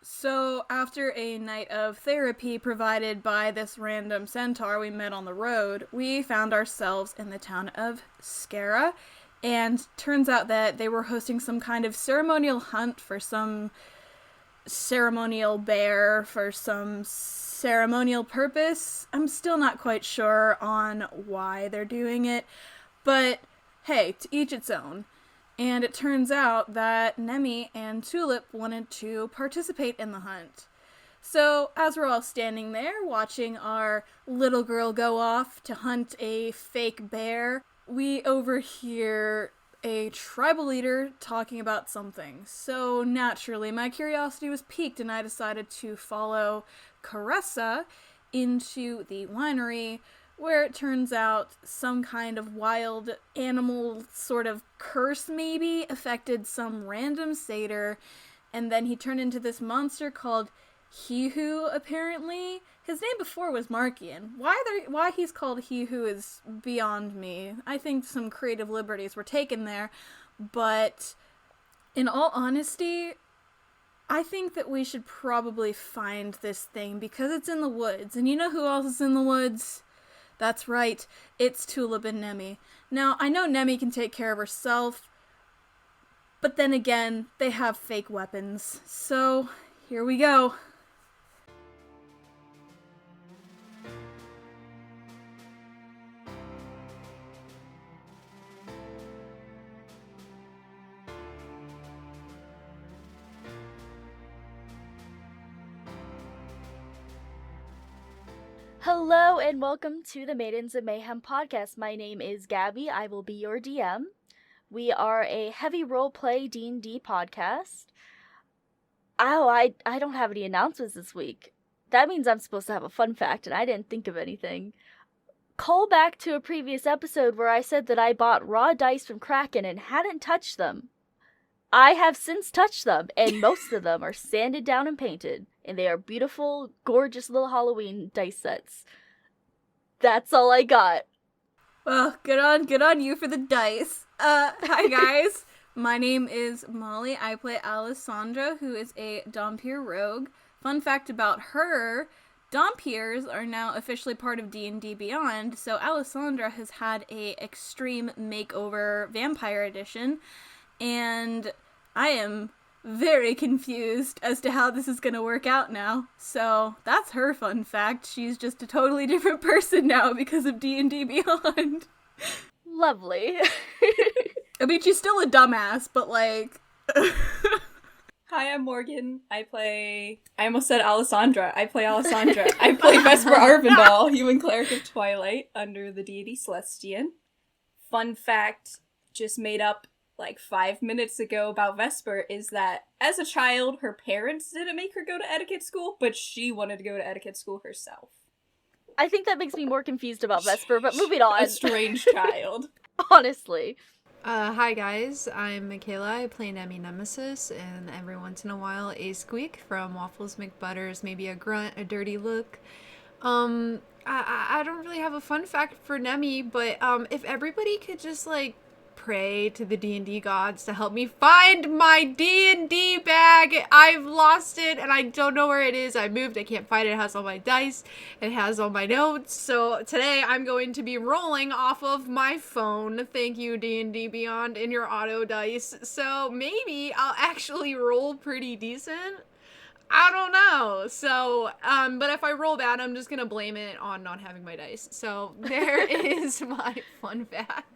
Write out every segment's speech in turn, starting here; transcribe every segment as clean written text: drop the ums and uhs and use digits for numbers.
So, after a night of therapy provided by this random centaur we met on the road, we found ourselves in the town of Skerra, and turns out that they were hosting some kind of ceremonial hunt for some ceremonial bear for some ceremonial purpose. I'm still not quite sure on why they're doing it, but hey, to each its own. And it turns out that Nemmy and Tulip wanted to participate in the hunt. So, as we're all standing there watching our little girl go off to hunt a fake bear, we overhear a tribal leader talking about something. So, naturally, my curiosity was piqued and I decided to follow Caressa into the winery, where it turns out some kind of wild animal sort of curse maybe affected some random satyr, and then he turned into this monster called He Who, apparently. His name before was Markian. Why he's called He Who is beyond me. I think some creative liberties were taken there, but in all honesty, I think that we should probably find this thing because it's in the woods, and you know who else is in the woods? That's right, it's Tulip and Nemmy. Now, I know Nemmy can take care of herself, but then again, they have fake weapons. So, here we go. Hello and welcome to the Maidens of Mayhem podcast. My name is Gabby. I will be your DM. We are a heavy roleplay D&D podcast. Oh, I don't have any announcements this week. That means I'm supposed to have a fun fact, and I didn't think of anything. Call back to a previous episode where I said that I bought raw dice from Kraken and hadn't touched them. I have since touched them, and most of them are sanded down and painted, and they are beautiful, gorgeous little Halloween dice sets. That's all I got. Well, good on you for the dice. Hi guys. My name is Molly. I play Alessandra, who is a Dhampir rogue. Fun fact about her, Dhampirs are now officially part of D&D Beyond, so Alessandra has had a extreme makeover vampire edition, and I am very confused as to how this is going to work out now. So, that's her fun fact. She's just a totally different person now because of D&D Beyond. Lovely. I mean, she's still a dumbass, but like... Hi, I'm Morgan. I almost said Alessandra. I play Alessandra. I play Vesper Aurvandall, human cleric of Twilight, under the deity Celestian. Fun fact, just made up like 5 minutes ago about Vesper, is that as a child, her parents didn't make her go to etiquette school, but she wanted to go to etiquette school herself. I think that makes me more confused about Vesper, but moving on. A strange child. Honestly. Hi guys, I'm Mikhayla. I play Nemesis, and every once in a while a squeak from Waffles McButters, maybe a grunt, a dirty look. I don't really have a fun fact for Nemmy, but if everybody could just like pray to the D&D gods to help me find my D&D bag. I've lost it and I don't know where it is. I moved, I can't find it. It has all my dice, it has all my notes. So today I'm going to be rolling off of my phone. Thank you, D&D Beyond, in your auto dice. So maybe I'll actually roll pretty decent. I don't know. So, but if I roll bad, I'm just gonna blame it on not having my dice. So there is my fun fact.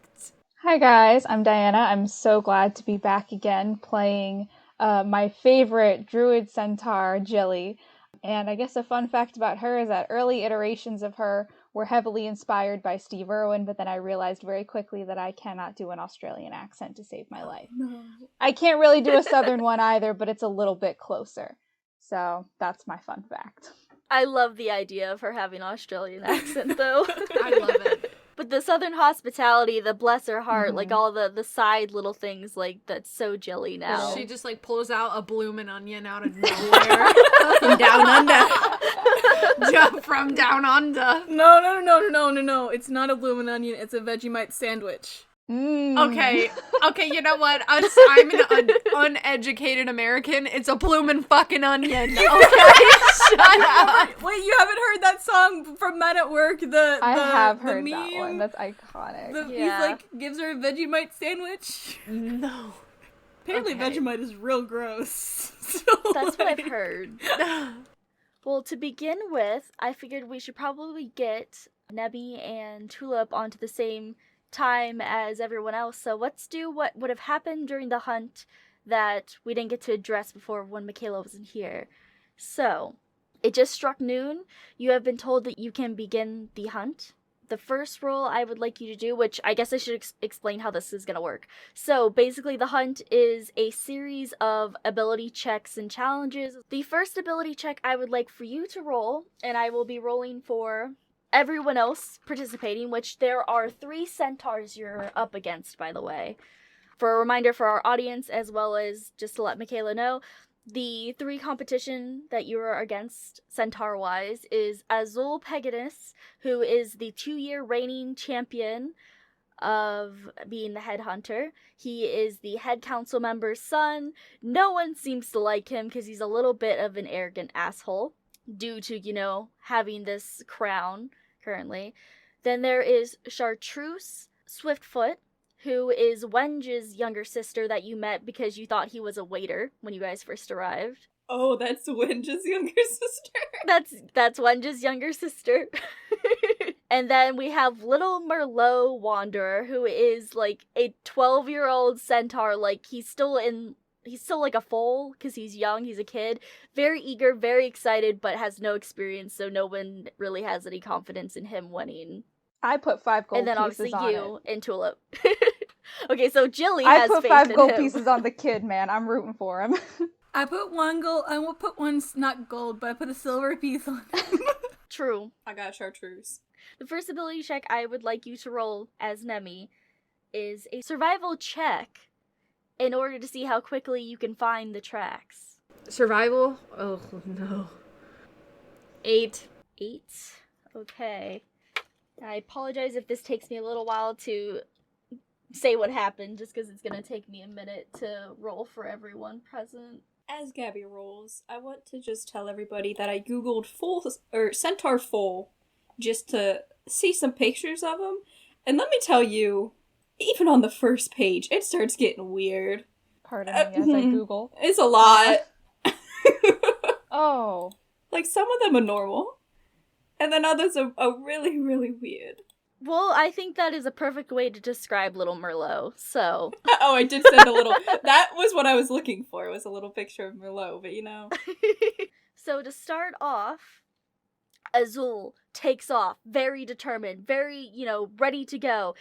Hi guys, I'm Diana. I'm so glad to be back again playing my favorite druid centaur, Jilly. And I guess a fun fact about her is that early iterations of her were heavily inspired by Steve Irwin, but then I realized very quickly that I cannot do an Australian accent to save my life. No. I can't really do a southern one either, but it's a little bit closer. So that's my fun fact. I love the idea of her having an Australian accent, though. I love it. But the southern hospitality, the bless her heart, like all the side little things, like that's so Jilly now. She just like pulls out a bloomin' onion out of nowhere. From down under. Jump from down under. No. It's not a bloomin' onion, it's a Vegemite sandwich. Okay, you know what? I'm an uneducated American. It's a bloomin' fucking onion. Okay, shut up. Wait, you haven't heard that song from Men at Work? I have the heard meme? that one. That's iconic. He's like, gives her a Vegemite sandwich. No. Apparently Okay. Vegemite is real gross. So, That's what I've heard. Well, to begin with, I figured we should probably get Nemmy and Tulip onto the same time as everyone else. So let's do what would have happened during the hunt that we didn't get to address before when Mikhayla wasn't here. So, it just struck noon. You have been told that you can begin the hunt. The first roll I would like you to do, which I guess I should explain how this is going to work. So basically the hunt is a series of ability checks and challenges. The first ability check I would like for you to roll, and I will be rolling for everyone else participating, which there are 3 centaurs you're up against, by the way. For a reminder for our audience, as well as just to let Mikhayla know, the 3 competition that you are against, centaur-wise, is Azul Pegasus, who is the 2-year reigning champion of being the headhunter. He is the head council member's son. No one seems to like him because he's a little bit of an arrogant asshole due to, having this crown currently. Then there is Chartreuse Swiftfoot, who is Wenge's younger sister that you met because you thought he was a waiter when you guys first arrived. Oh, that's Wenge's younger sister. That's Wenge's younger sister. And then we have Little Merlot Wanderer, who is like a 12-year-old centaur. Like he's still like a foal because he's young, he's a kid. Very eager, very excited, but has no experience, so no one really has any confidence in him winning. I put 5 gold And then pieces obviously on you it. and Tulip. Okay, so Jilly I has put faith 5 in gold him. pieces on the kid, man. I'm rooting for him. I put 1 gold. I will put 1 not gold, but I put a silver piece on. True. I got chartreuse. The first ability check I would like you to roll as Nemmy is a survival check in order to see how quickly you can find the tracks. Survival? Oh, no. 8. 8? Okay. I apologize if this takes me a little while to say what happened, just because it's going to take me a minute to roll for everyone present. As Gabby rolls, I want to just tell everybody that I googled centaur foal just to see some pictures of them. And let me tell you, even on the first page, it starts getting weird. Pardon me as I Google. It's a lot. Oh. Like, some of them are normal. And then others are really, really weird. Well, I think that is a perfect way to describe Little Merlot, so... Oh, I did send a little... That was what I was looking for, was a little picture of Merlot, but So to start off, Azul takes off, very determined, very, ready to go,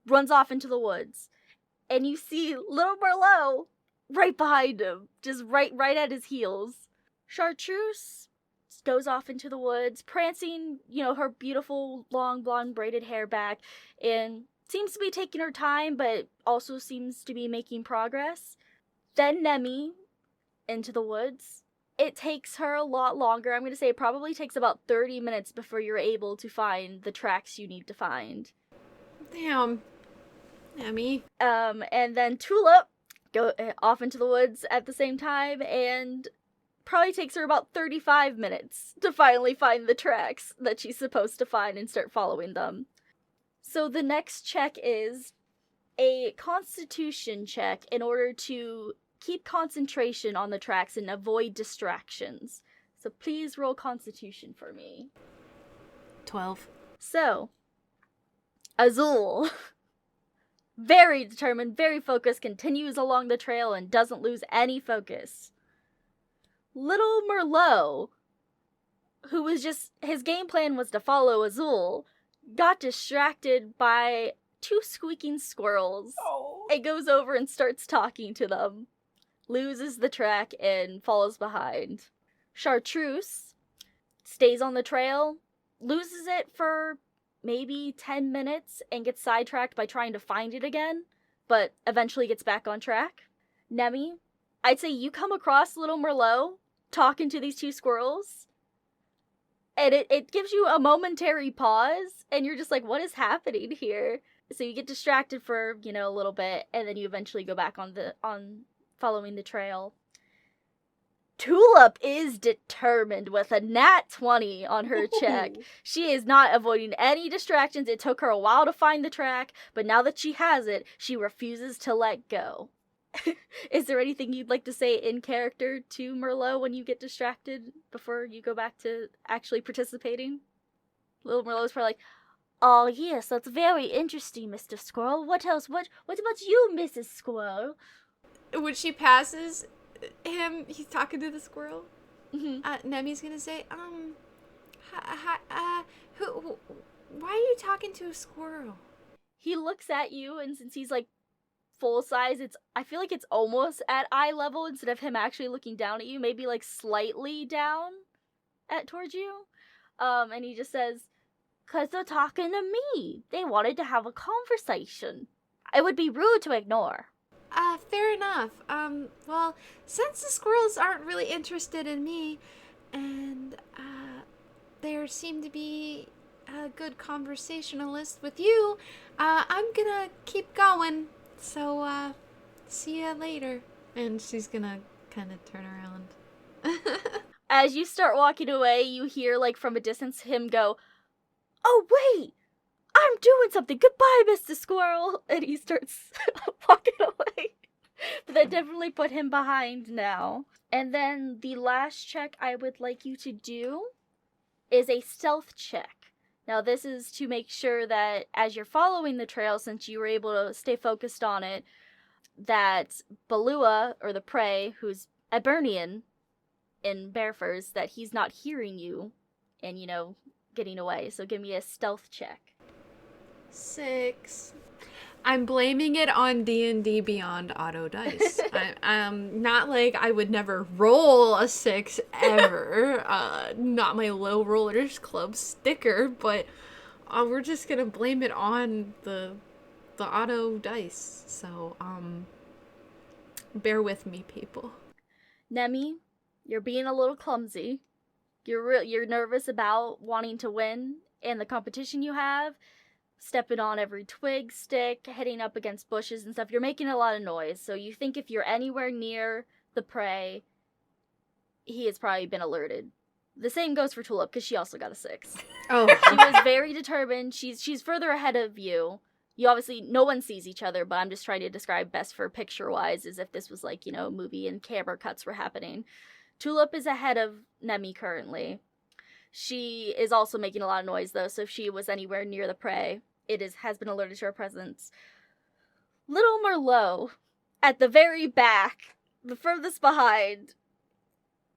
runs off into the woods. And you see Little Merlot right behind him, just right at his heels. Chartreuse goes off into the woods, prancing, her beautiful, long, blonde, braided hair back, and seems to be taking her time, but also seems to be making progress. Then Nemmy, into the woods. It takes her a lot longer. I'm going to say it probably takes about 30 minutes before you're able to find the tracks you need to find. Damn. Nemmy. And then Tulip go off into the woods at the same time, and probably takes her about 35 minutes to finally find the tracks that she's supposed to find and start following them. So the next check is a constitution check in order to keep concentration on the tracks and avoid distractions. So please roll constitution for me. 12. So, Azul, very determined, very focused, continues along the trail and doesn't lose any focus. Little Merlot, who was his game plan was to follow Azul, got distracted by 2 squeaking squirrels. Oh. And goes over and starts talking to them. Loses the track and falls behind. Chartreuse stays on the trail, loses it for maybe 10 minutes and gets sidetracked by trying to find it again, but eventually gets back on track. Nemmy, I'd say you come across Little Merlot talking to these 2 squirrels, and it gives you a momentary pause, and you're just like, what is happening here? So you get distracted for, a little bit, and then you eventually go back on following the trail. Tulip is determined with a nat 20 on her check. She is not avoiding any distractions. It took her a while to find the track, but now that she has it, she refuses to let go. Is there anything you'd like to say in character to Merlot when you get distracted before you go back to actually participating? Little Merlot's probably like, "Oh yes, that's very interesting, Mr. Squirrel. What else? What about you, Mrs. Squirrel?" When she passes him, he's talking to the squirrel. Mm-hmm. Nemmy's gonna say, why are you talking to a squirrel? He looks at you, and since he's like full size, I feel like it's almost at eye level instead of him actually looking down at you, maybe like slightly down towards you. And he just says, "'Cause they're talking to me. They wanted to have a conversation. It would be rude to ignore." Fair enough. Well, since the squirrels aren't really interested in me, and, there seem to be a good conversationalist with you, I'm gonna keep going. So, see ya later. And she's gonna kind of turn around. As you start walking away, you hear, like, from a distance him go, "Oh, wait! I'm doing something! Goodbye, Mr. Squirrel!" And he starts walking away. But that definitely put him behind now. And then the last check I would like you to do is a stealth check. Now, this is to make sure that as you're following the trail, since you were able to stay focused on it, that Balua, or the prey, who's Ebernian in Bear Furs, that he's not hearing you and, getting away. So give me a stealth check. 6. I'm blaming it on D&D Beyond auto dice. I'm not like I would never roll a 6 ever. Not my low rollers club sticker, but we're just gonna blame it on the auto dice. So bear with me, people. Nemmy, you're being a little clumsy. You're nervous about wanting to win in the competition you have. Stepping on every twig, stick, hitting up against bushes and stuff. You're making a lot of noise, so you think if you're anywhere near the prey, he has probably been alerted. The same goes for Tulip, because she also got a 6. Oh. She was very determined. She's further ahead of you. You obviously, no one sees each other, but I'm just trying to describe Vesper picture-wise as if this was like, a movie and camera cuts were happening. Tulip is ahead of Nemmy currently. She is also making a lot of noise, though, so if she was anywhere near the prey, has been alerted to her presence. Little Merlot, at the very back, the furthest behind,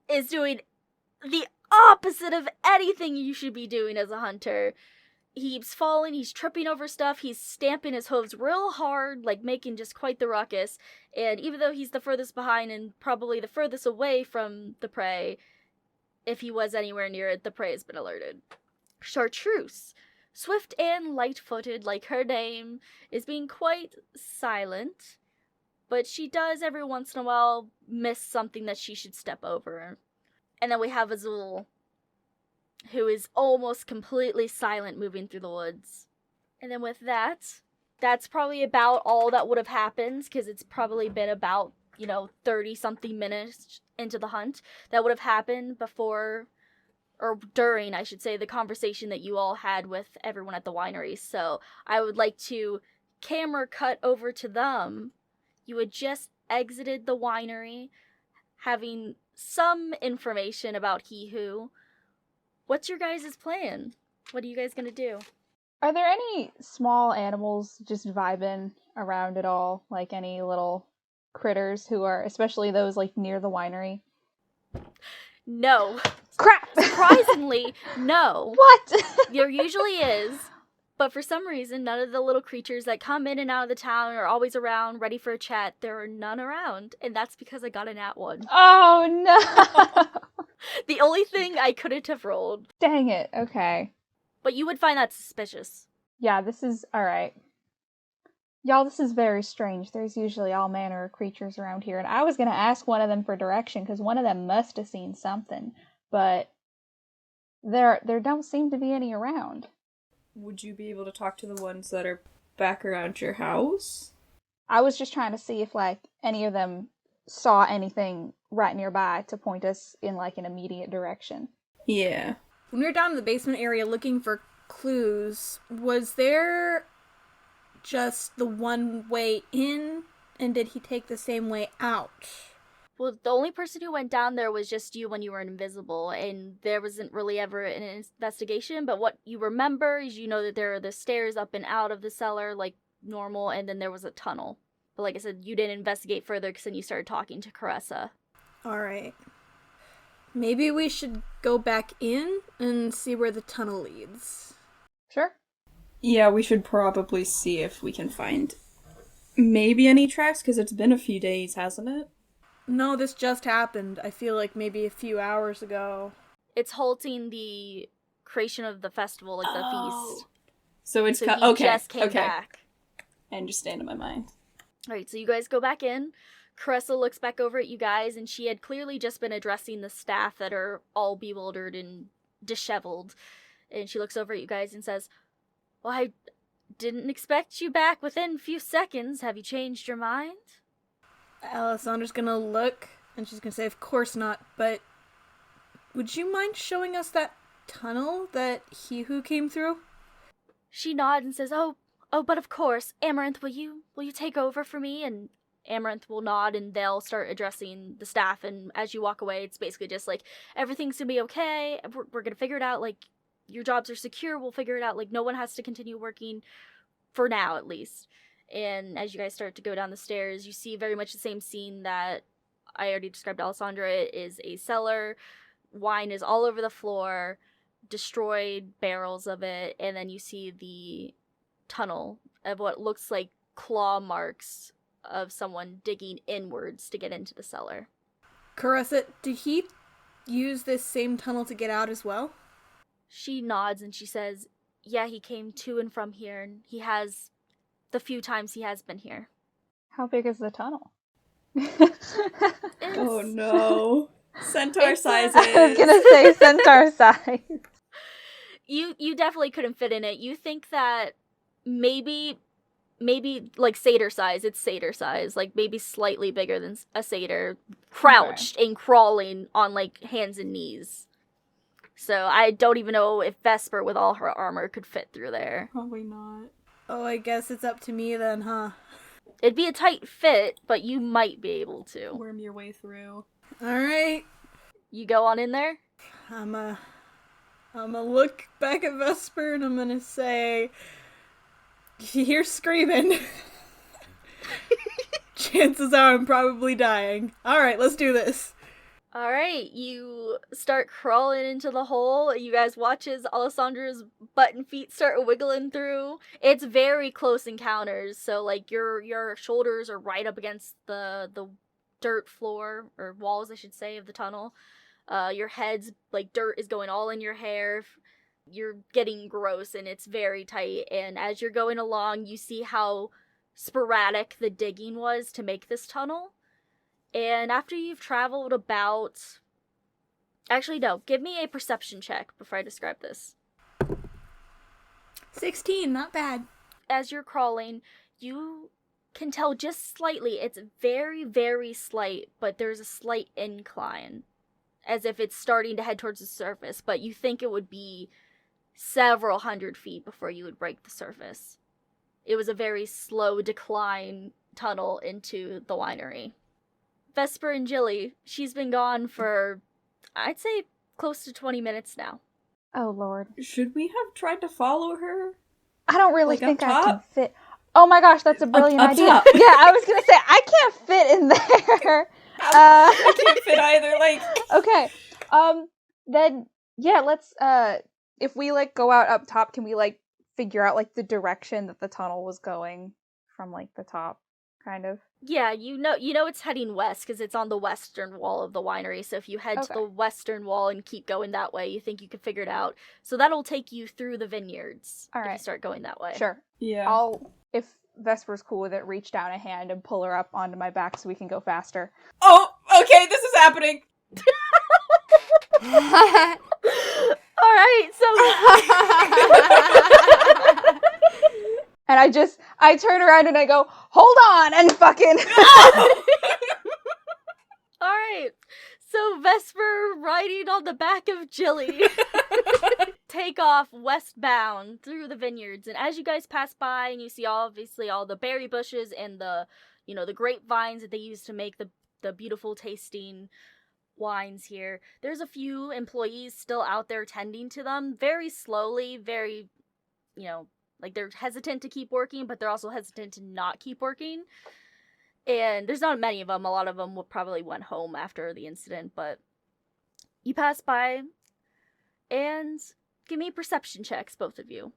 is doing the opposite of anything you should be doing as a hunter. He's falling, he's tripping over stuff, he's stamping his hooves real hard, like making just quite the ruckus, and even though he's the furthest behind and probably the furthest away from the prey, if he was anywhere near it, the prey has been alerted. Chartreuse, swift and light-footed like her name, is being quite silent, but she does every once in a while miss something that she should step over. And then we have Azul, who is almost completely silent moving through the woods. And then with that, that's probably about all that would have happened, because it's probably been about, 30-something minutes into the hunt that would have happened before, or during, I should say, the conversation that you all had with everyone at the winery. So I would like to camera cut over to them. You had just exited the winery, having some information about He Who. What's your guys' plan? What are you guys gonna do? Are there any small animals just vibing around at all? Like any little critters who are, especially those like near the winery? No. Crap! Surprisingly, no. What? There usually is, but for some reason, none of the little creatures that come in and out of the town are always around, ready for a chat. There are none around, and that's because I got a nat 1. Oh no! The only thing I couldn't have rolled. Dang it, okay. But you would find that suspicious. Yeah, this is, alright. Y'all, this is very strange. There's usually all manner of creatures around here, and I was gonna ask one of them for direction, because one of them must have seen something, but there don't seem to be any around. Would you be able to talk to the ones that are back around your house? I was just trying to see if, like, any of them saw anything right nearby to point us in, like, an immediate direction. Yeah. When we were down in the basement area looking for clues, was there just the one way in, and did he take the same way out? Well, the only person who went down there was just you when you were invisible, and there wasn't really ever an investigation, but what you remember is you know that there are the stairs up and out of the cellar, like normal, and then there was a tunnel. But like I said, you didn't investigate further because then you started talking to Caressa. Alright. Maybe we should go back in and see where the tunnel leads. Sure. Yeah, we should probably see if we can find maybe any tracks, because it's been a few days, hasn't it? No, this just happened. I feel like maybe a few hours ago. It's halting the creation of the festival, like the feast. So it's So he okay. just came okay. back. I understand in my mind. Alright, so you guys go back in. Caressa looks back over at you guys, and she had clearly just been addressing the staff that are all bewildered and disheveled. And she looks over at you guys and says, "Well, I didn't expect you back within a few seconds. Have you changed your mind?" Alessandra's gonna look, and she's gonna say, of course not, but would you mind showing us that tunnel that he who came through? She nods and says, Oh, but of course. Amaranth, will you take over for me?" And Amaranth will nod, and they'll start addressing the staff, and as you walk away, it's basically just like, everything's gonna be okay, we're gonna figure it out, like, your jobs are secure, we'll figure it out, like, no one has to continue working, for now, at least. And as you guys start to go down the stairs, you see very much the same scene that I already described to Alessandra. It is a cellar, wine is all over the floor, destroyed barrels of it, and then you see the tunnel of what looks like claw marks of someone digging inwards to get into the cellar. Caressa, did he use this same tunnel to get out as well? She nods and she says, "Yeah, he came to and from here, and he has the few times he has been here." How big is the tunnel? Oh no. Centaur sizes. I was gonna say centaur size. You definitely couldn't fit in it. You think that maybe like satyr size. It's satyr size, like maybe slightly bigger than a satyr, crouched and crawling on like hands and knees. So I don't even know if Vesper with all her armor could fit through there. Probably not. Oh, I guess it's up to me then, huh? It'd be a tight fit, but you might be able to. Worm your way through. Alright. You go on in there? I'm gonna look back at Vesper and I'm gonna say, if you hear screaming, chances are I'm probably dying. Alright, let's do this. Alright, you start crawling into the hole. You guys watch as Alessandra's butt and feet start wiggling through. It's very close encounters, so like your shoulders are right up against the dirt floor, or walls I should say, of the tunnel. Your head's, like, dirt is going all in your hair. You're getting gross and it's very tight, and as you're going along, you see how sporadic the digging was to make this tunnel. And after you've traveled about... Actually, no. Give me a perception check before I describe this. 16, not bad. As you're crawling, you can tell just slightly. It's very, very slight, but there's a slight incline. As if it's starting to head towards the surface, but you think it would be several hundred feet before you would break the surface. It was a very slow decline tunnel into the winery. Vesper and Jilly, she's been gone for, I'd say, close to 20 minutes now. Oh, Lord. Should we have tried to follow her? I don't really Like, think up I can top? fit. Oh my gosh, that's a brilliant up idea. top. Yeah, I was gonna say, I can't fit in there. I can't fit either, like... Okay. Then, yeah, let's, if we, like, go out up top, can we, like, figure out, like, the direction that the tunnel was going from, like, the top, kind of? Yeah, you know it's heading west because it's on the western wall of the winery. So if you head to the western wall and keep going that way, you think you could figure it out. So that'll take you through the vineyards if you start going that way. Sure. Yeah. I'll, if Vesper's cool with it, reach down a hand and pull her up onto my back so we can go faster. Oh, okay, this is happening! Alright, so... And I turn around and I go, hold on, and fucking... Alright, so Vesper riding on the back of Jilly take off westbound through the vineyards, and as you guys pass by and you see obviously all the berry bushes and the grapevines that they use to make the beautiful tasting wines here, there's a few employees still out there tending to them, very slowly, very, like they're hesitant to keep working, but they're also hesitant to not keep working. And there's not many of them. A lot of them probably went home after the incident, but you pass by and give me perception checks, both of you.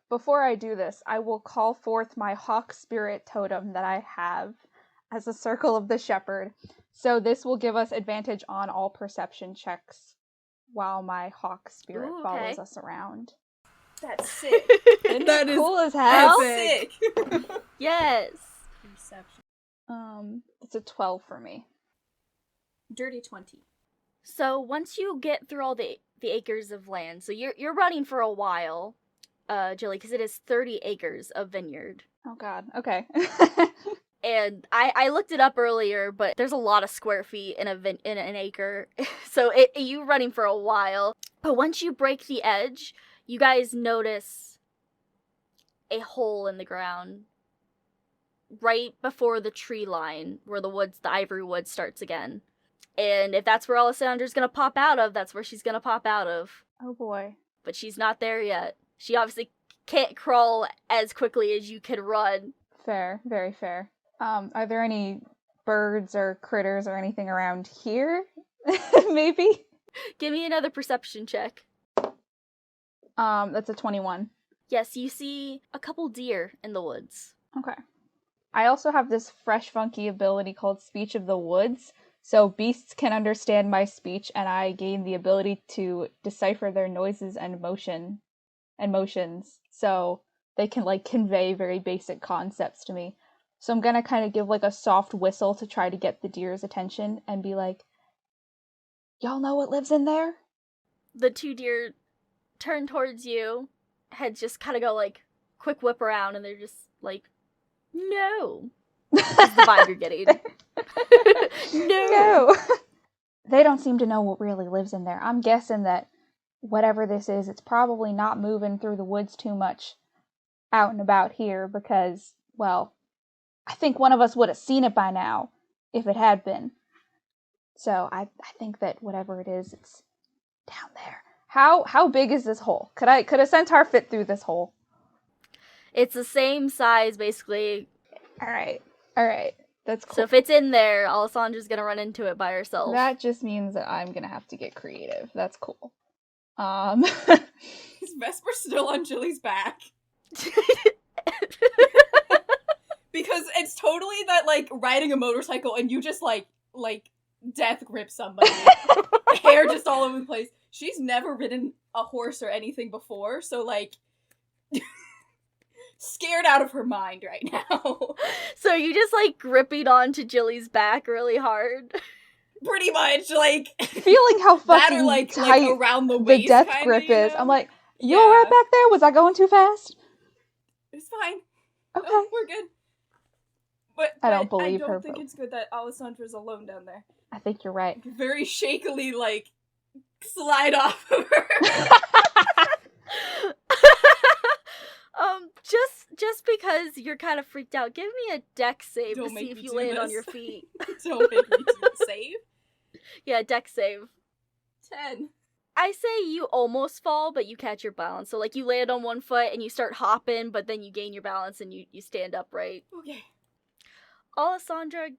Before I do this, I will call forth my hawk spirit totem that I have as a circle of the shepherd. So this will give us advantage on all perception checks while my hawk spirit follows us around. That's sick. That is cool as hell. Sick. Yes. Perception. It's a 12 for me. Dirty 20. So once you get through all the acres of land, so you're running for a while, Jilly, because it is 30 acres of vineyard. Oh god, okay. And I looked it up earlier, but there's a lot of square feet in an acre, so you running for a while. But once you break the edge, you guys notice a hole in the ground right before the tree line, where the ivory wood starts again. And if that's where Alessandra's gonna pop out of, that's where she's gonna pop out of. Oh boy. But she's not there yet. She obviously can't crawl as quickly as you could run. Fair, very fair. Are there any birds or critters or anything around here? Maybe? Give me another perception check. That's a 21. Yes, you see a couple deer in the woods. Okay. I also have this fresh, funky ability called Speech of the Woods, so beasts can understand my speech, and I gain the ability to decipher their noises and motions, so they can, convey very basic concepts to me. So I'm gonna kind of give, a soft whistle to try to get the deer's attention, and be like, y'all know what lives in there? The two deer turn towards you, heads just kind of go, quick whip around, and they're just, no. That's the vibe you're getting. No. They don't seem to know what really lives in there. I'm guessing that whatever this is, it's probably not moving through the woods too much out and about here because, well, I think one of us would have seen it by now if it had been. So I think that whatever it is, it's down there. How big is this hole? Could a centaur fit through this hole? It's the same size, basically. All right. That's cool. So if it's in there, Alessandra's gonna run into it by herself. That just means that I'm gonna have to get creative. That's cool. Is Vesper still on Jilly's back? Because it's totally that, riding a motorcycle and you just, death grip somebody. Hair just all over the place. She's never ridden a horse or anything before, so, scared out of her mind right now. So you just, gripping onto Jilly's back really hard? Pretty much, feeling how fucking tight around the waist, the death kinda, grip is. I'm like, you Yeah. alright back there? Was I going too fast? It's fine. Okay. Oh, we're good. But I don't believe her. I her, don't think but- it's good that Alessandra's alone down there. I think you're right. Very shakily, slide off of her. Just because you're kind of freaked out, give me a dex save Don't to make see if me you do land on this. your feet. Don't make me do the save. Yeah, dex save. 10. I say you almost fall, but you catch your balance. So, you land on one foot and you start hopping, but then you gain your balance and you stand upright. Okay. Alessandra,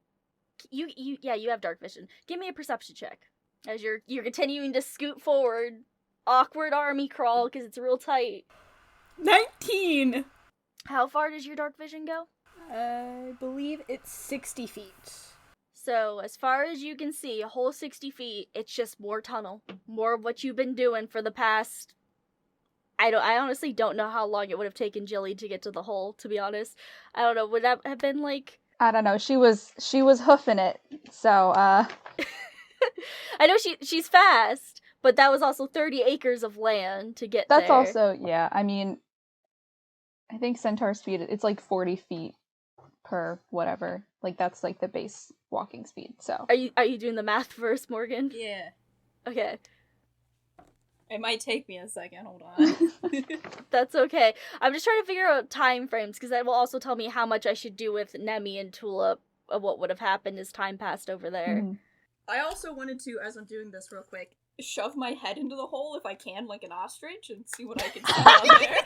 you have dark vision. Give me a perception check. As you're continuing to scoot forward. Awkward army crawl, because it's real tight. 19! How far does your dark vision go? I believe it's 60 feet. So, as far as you can see, a whole 60 feet, it's just more tunnel. More of what you've been doing for the past... I honestly don't know how long it would have taken Jilly to get to the hole, to be honest. I don't know, would that have been I don't know, she was hoofing it, so, I know she's fast, but that was also 30 acres of land to get That's there. also, yeah, I mean, I think centaur speed, it's like 40 feet per whatever. Like, that's like the base walking speed, so. Are you doing the math first, Morgan? Yeah. Okay. It might take me a second, hold on. That's okay. I'm just trying to figure out time frames, because that will also tell me how much I should do with Nemmy and Tulip of what would have happened as time passed over there. Mhm. I also wanted to, as I'm doing this real quick, shove my head into the hole if I can, like an ostrich, and see what I can see down there.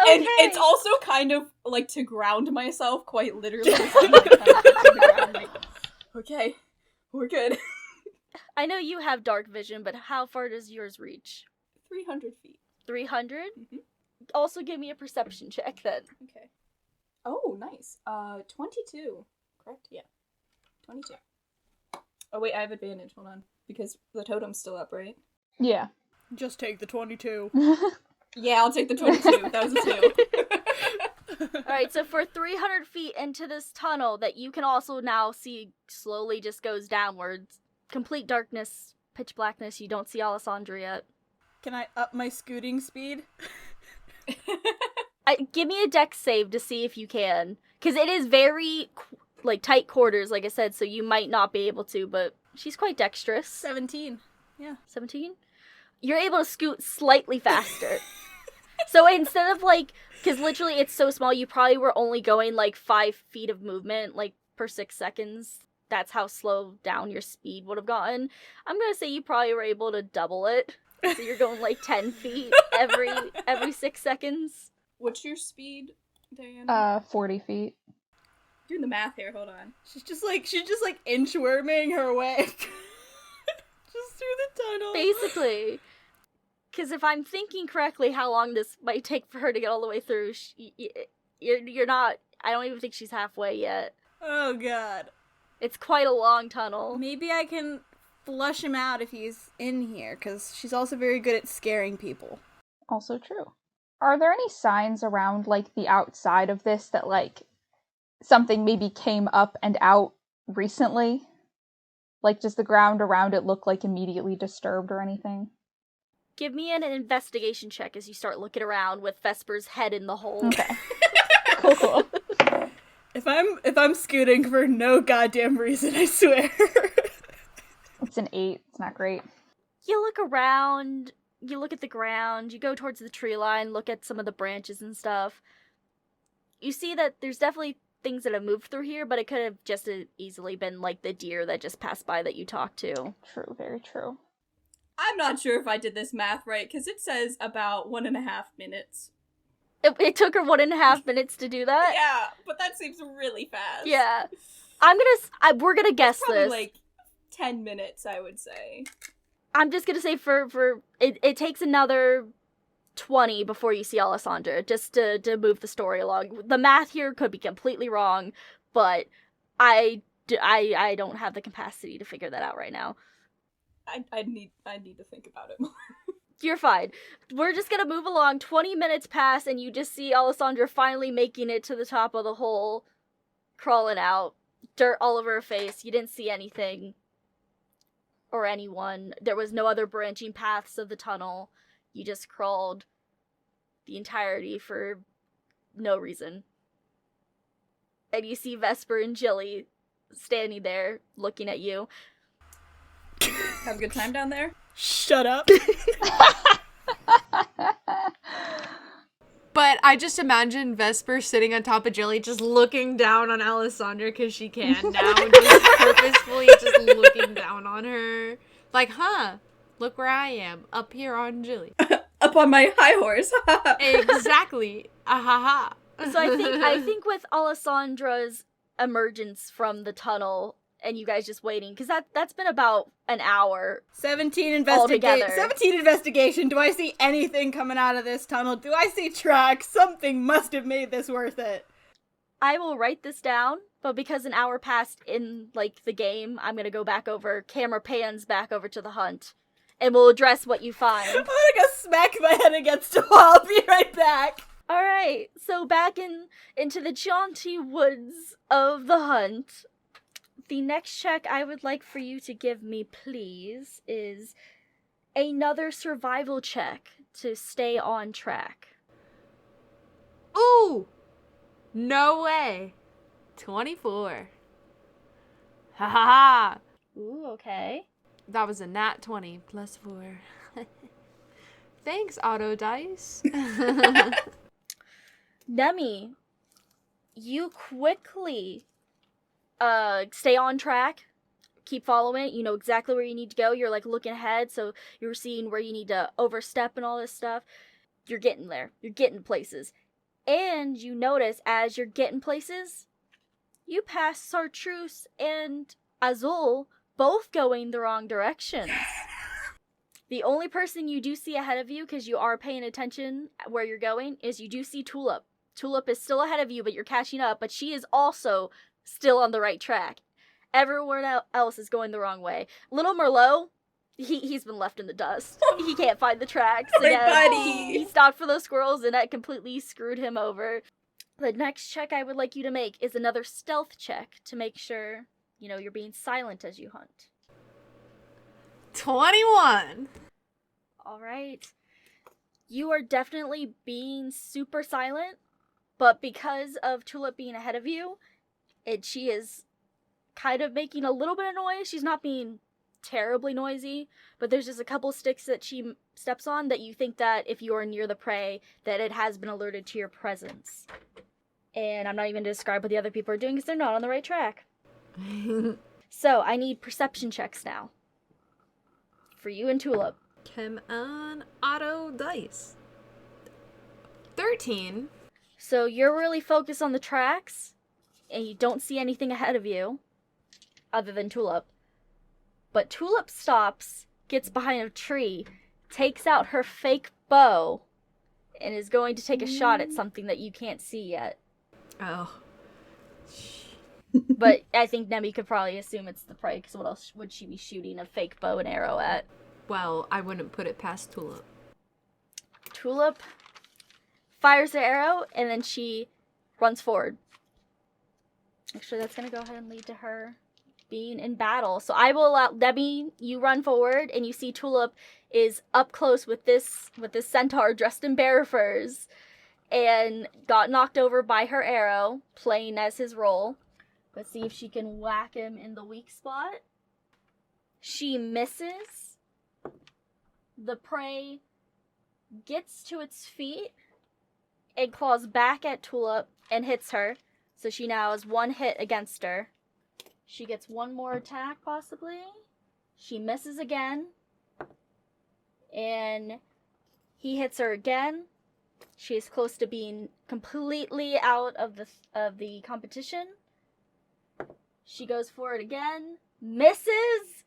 And it's also kind of like to ground myself, quite literally. Okay, we're good. I know you have dark vision, but how far does yours reach? 300 feet. 300? Mm-hmm. Also give me a perception check then. Okay. Oh, nice. 22. Correct? Yeah. 22. Oh, wait, I have advantage. Hold on. Because the totem's still up, right? Yeah. Just take the 22. Yeah, I'll take the 22. That was a 2. Alright, so for 300 feet into this tunnel that you can also now see slowly just goes downwards. Complete darkness, pitch blackness, you don't see Alessandra yet. Can I up my scooting speed? Give me a dex save to see if you can. Because it is very, tight quarters, like I said, so you might not be able to, but she's quite dexterous. 17. Yeah. 17? You're able to scoot slightly faster. So instead of, because literally it's so small, you probably were only going, 5 feet of movement, per 6 seconds. That's how slow down your speed would have gotten. I'm gonna say you probably were able to double it. So you're going, 10 feet every 6 seconds. What's your speed, Diana? 40 feet. Doing the math here, hold on. She's just inchworming her way. Just through the tunnel. Basically. Because if I'm thinking correctly how long this might take for her to get all the way through, you're not, I don't even think she's halfway yet. Oh, God. It's quite a long tunnel. Maybe I can flush him out if he's in here, because she's also very good at scaring people. Also true. Are there any signs around, the outside of this that, something maybe came up and out recently? Does the ground around it look, immediately disturbed or anything? Give me an investigation check as you start looking around with Vesper's head in the hole. Okay. Cool. If I'm scooting for no goddamn reason, I swear. It's an 8. It's not great. You look around, you look at the ground, you go towards the tree line, look at some of the branches and stuff. You see that there's definitely things that have moved through here, but it could have just as easily been the deer that just passed by that you talked to. True, very true. I'm not sure if I did this math right, because it says about 1.5 minutes. It took her 1.5 minutes to do that? Yeah, but that seems really fast. Yeah. We're gonna guess Probably this. 10 minutes, I would say. I'm just gonna say it takes another 20 before you see Alessandra, just to move the story along. The math here could be completely wrong, but I don't have the capacity to figure that out right now. I need to think about it more. You're fine. We're just gonna move along. 20 minutes pass, and you just see Alessandra finally making it to the top of the hole, crawling out. Dirt all over her face. You didn't see anything. Or anyone. There was no other branching paths of the tunnel. You just crawled the entirety for no reason. And you see Vesper and Jilly standing there, looking at you. Have a good time down there? Shut up. But I just imagine Vesper sitting on top of Jilly, just looking down on Alessandra because she can now, just purposefully just looking down on her. Look where I am, up here on Jilly. Up on my high horse. Exactly. Ahaha. So I think with Alessandra's emergence from the tunnel and you guys just waiting, because that's been about an hour. 17 investigation. Do I see anything coming out of this tunnel? Do I see tracks? Something must have made this worth it. I will write this down, but because an hour passed in, the game, I'm gonna go back over, camera pans back over to the hunt, and we'll address what you find. I'm gonna go smack my head against a wall. I'll be right back. Alright, so back into the jaunty woods of the hunt. The next check I would like for you to give me, please, is another survival check to stay on track. Ooh! No way. 24. Ha ha ha! Ooh, okay. That was a nat 20 plus 4. Thanks, auto dice. Nemmy, you quickly stay on track. Keep following it. You know exactly where you need to go. You're like looking ahead, so you're seeing where you need to overstep and all this stuff. You're getting there. You're getting places. And you notice as you're getting places, you pass Chartreuse and Azul both going the wrong directions. The only person you do see ahead of you, because you are paying attention where you're going, is you do see Tulip. Tulip is still ahead of you, but you're catching up, but she is also still on the right track. Everyone else is going the wrong way. Little Merlot, he's been left in the dust. He can't find the tracks. My buddy! He stopped for those squirrels, and that completely screwed him over. The next check I would like you to make is another stealth check to make sure, you know, you're being silent as you hunt. 21. All right. You are definitely being super silent, but because of Tulip being ahead of you, she is kind of making a little bit of noise. She's not being terribly noisy, but there's just a couple sticks that she steps on that you think that if you are near the prey, that it has been alerted to your presence. And I'm not even going to describe what the other people are doing because they're not on the right track. So I need perception checks now. For you and Tulip. Come on, auto dice. 13. So you're really focused on the tracks, and you don't see anything ahead of you, other than Tulip. But Tulip stops, gets behind a tree, takes out her fake bow, and is going to take a shot at something that you can't see yet. Oh. But I think Nemmy could probably assume it's the prey, because what else would she be shooting a fake bow and arrow at? Well, I wouldn't put it past Tulip. Tulip fires the arrow, and then she runs forward. Actually, that's going to go ahead and lead to her being in battle. So I will allow Debbie, you run forward, and you see Tulip is up close with this centaur dressed in bear furs, and got knocked over by her arrow, playing as his role. Let's see if she can whack him in the weak spot. She misses. The prey gets to its feet and claws back at Tulip and hits her. So she now has one hit against her. She gets one more attack, possibly. She misses again. And he hits her again. She is close to being completely out of the competition. She goes for it again. Misses!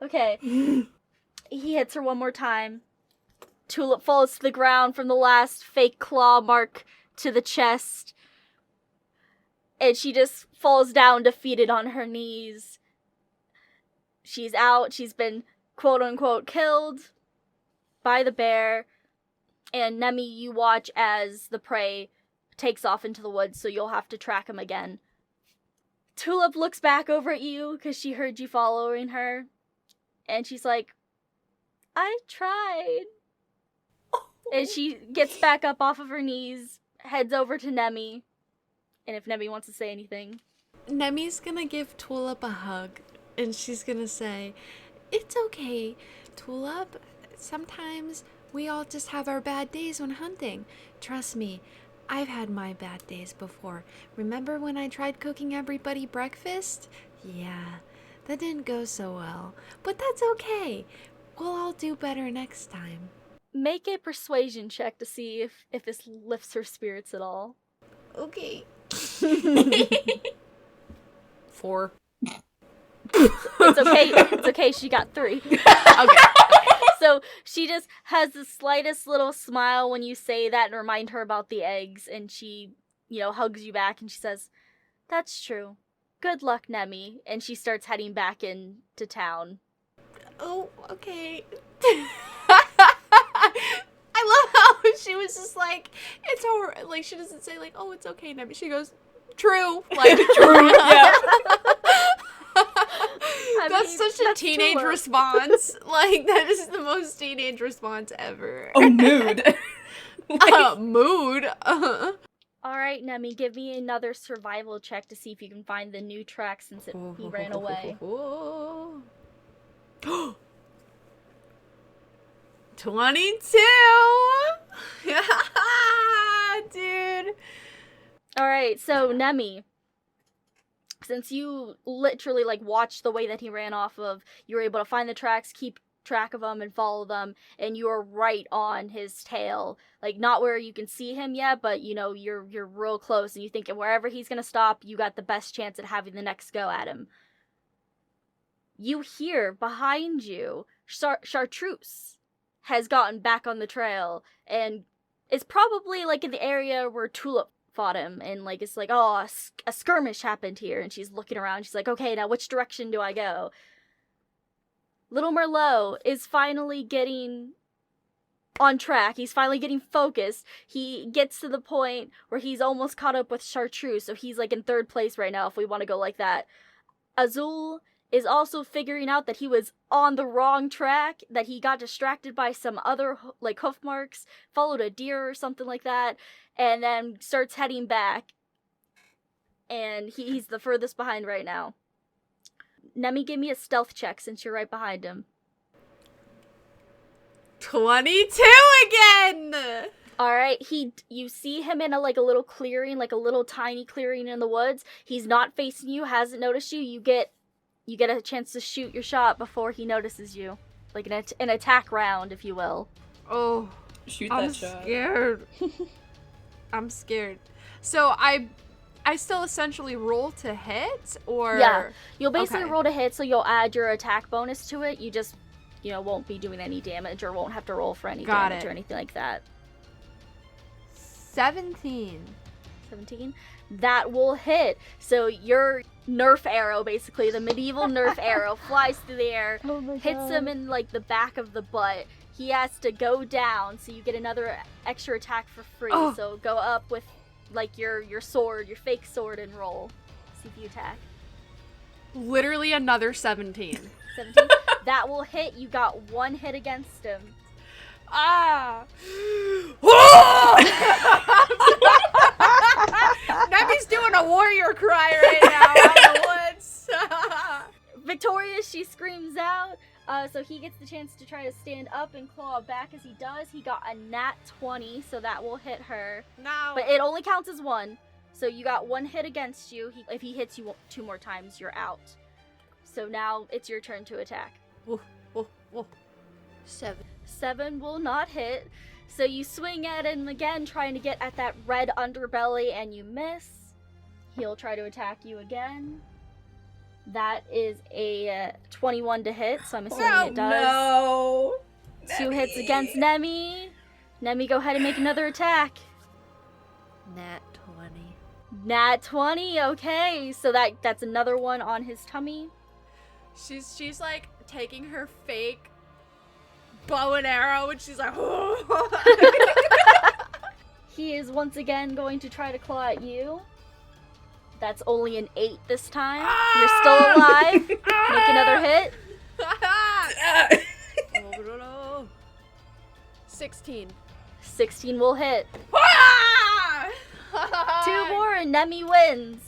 Okay. He hits her one more time. Tulip falls to the ground from the last fake claw mark to the chest. And she just falls down defeated on her knees. She's out. She's been quote-unquote killed by the bear. And Nemmy, you watch as the prey takes off into the woods, so you'll have to track him again. Tulip looks back over at you because she heard you following her. And she's like, I tried. And she gets back up off of her knees, heads over to Nemmy. And if Nemmy wants to say anything. Nemmy's gonna give Tulip a hug, and she's gonna say, "It's okay, Tulip. Sometimes we all just have our bad days when hunting. Trust me, I've had my bad days before. Remember when I tried cooking everybody breakfast? Yeah, that didn't go so well. But that's okay. We'll all do better next time." Make a persuasion check to see if this lifts her spirits at all. Okay. 4. It's okay, she got 3. Okay. So she just has the slightest little smile when you say that and remind her about the eggs, and she, hugs you back and she says, "That's true. Good luck, Nemmy." And she starts heading back into town. Oh, okay. I love how she was just like, it's alright. Like, she doesn't say, like, "Oh, it's okay, Nemmy." She goes, "True." Like, True, yeah. That's such a teenage Tulip. response. Like, that is the most teenage response ever. Oh, mood. Mood. Alright, Nemmy, give me another survival check to see if you can find the new track since he ran away. 22! Dude. Alright, so Nemmy, since you literally like watched the way that he ran off of, you were able to find the tracks, keep track of them and follow them, and you are right on his tail. Like, not where you can see him yet, but you know, you're real close, and you think wherever he's gonna stop, you got the best chance at having the next go at him. You hear behind you, Chartreuse has gotten back on the trail, and is probably like in the area where Tulip fought him, and like it's like, oh, a skirmish happened here, and she's looking around, she's like, okay, now which direction do I go? Little Merlot is finally getting on track. He's finally getting focused. He gets to the point where he's almost caught up with Chartreuse, so he's like in third place right now if we want to go like that. Azul is also figuring out that he was on the wrong track, that he got distracted by some other like hoof marks, followed a deer or something like that, and then starts heading back. And he's the furthest behind right now. Nemmy, give me a stealth check since you're right behind him. 22 again! Alright, you see him in a little clearing, like a little tiny clearing in the woods. He's not facing you, hasn't noticed you. You get a chance to shoot your shot before he notices you. Like an attack round, if you will. Oh, Shoot I'm that shot. scared. I'm scared. So I still essentially roll to hit, or? Yeah, you'll basically Okay. roll to hit, so you'll add your attack bonus to it. You just, won't be doing any damage, or won't have to roll for any Got damage it. or anything like that. 17. 17? That will hit. So your Nerf arrow, basically, the medieval Nerf arrow, flies through the air, hits him in, the back of the butt. He has to go down, so you get another extra attack for free. Oh. So go up with, your sword, your fake sword, and roll. See if you attack. Literally another 17. 17? That will hit. You got one hit against him. Ah! Nemmy's doing a warrior cry right now out in the woods. Victorious, she screams out. So he gets the chance to try to stand up and claw back. As he does, he got a nat 20, so that will hit her. No. But it only counts as one. So you got one hit against you. If he hits you 2 more times, you're out. So now it's your turn to attack. 7 will not hit. So you swing at him again, trying to get at that red underbelly, and you miss. He'll try to attack you again. That is a 21 to hit, so I'm assuming it does. No! 2 hits against Nemmy. Nemmy, go ahead and make another attack. Nat 20. Nat 20, okay. So that's another one on his tummy. She's like taking her fake bow and arrow, and she's like, He is once again going to try to claw at you. That's only an 8 this time. You're still alive. Make another hit. 16. 16 will hit. 2 more and Nemmy wins.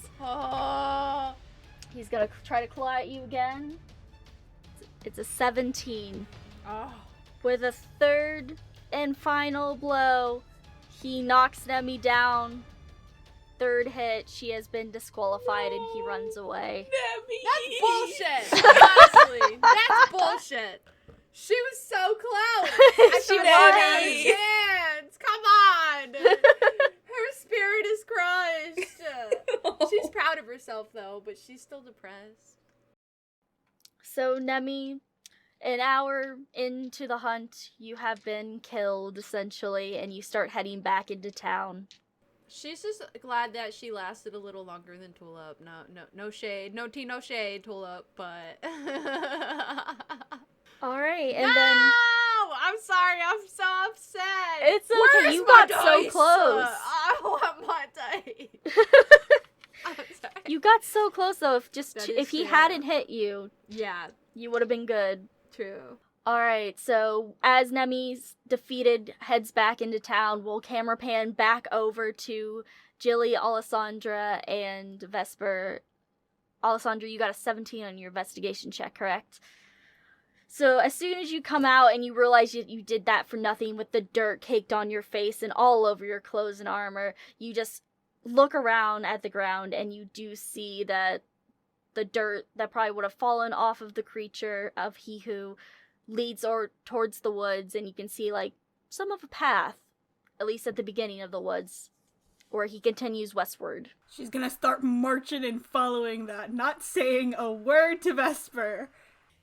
He's gonna try to claw at you again. It's a 17. With a third and final blow, he knocks Nemmy down. 3rd hit, she has been disqualified and he runs away. That's bullshit. Honestly, that's bullshit. She was so close. I She thought had was. a chance. Come on. Her spirit is crushed. She's proud of herself though, but she's still depressed. So Nemmy, an hour into the hunt, you have been killed essentially, and you start heading back into town. She's just glad that she lasted a little longer than Tulip. No shade. No tea, no shade, Tulip, but Alright, and no! then I'm sorry, I'm so upset. It's okay, Where's you my got so dice? close. I want my dice. I'm sorry. You got so close though. If he true. hadn't hit you, Yeah, you would have been good. true. Alright, so as Nemmy's defeated heads back into town, we'll camera pan back over to Jilly, Alessandra, and Vesper. Alessandra, you got a 17 on your investigation check, correct? So as soon as you come out and you realize you did that for nothing with the dirt caked on your face and all over your clothes and armor, you just look around at the ground and you do see that the dirt that probably would have fallen off of the creature of he who leads towards the woods, and you can see like some of a path, at least at the beginning of the woods, where he continues westward. She's gonna start marching and following that, not saying a word to Vesper.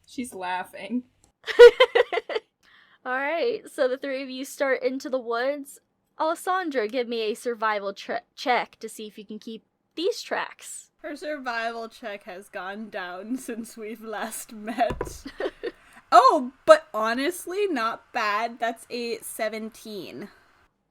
She's laughing. Alright, so the three of you start into the woods. Alessandra, give me a survival check to see if you can keep these tracks. Her survival check has gone down since we've last met. Oh, but honestly, not bad. That's a 17.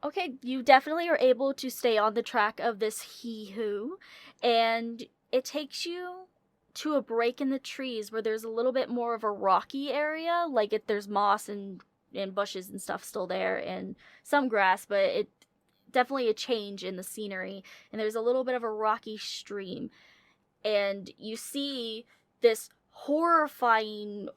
Okay, you definitely are able to stay on the track of this he-who, and it takes you to a break in the trees where there's a little bit more of a rocky area, like there's moss and bushes and stuff still there, and some grass, but it definitely a change in the scenery, and there's a little bit of a rocky stream, and you see this horrifying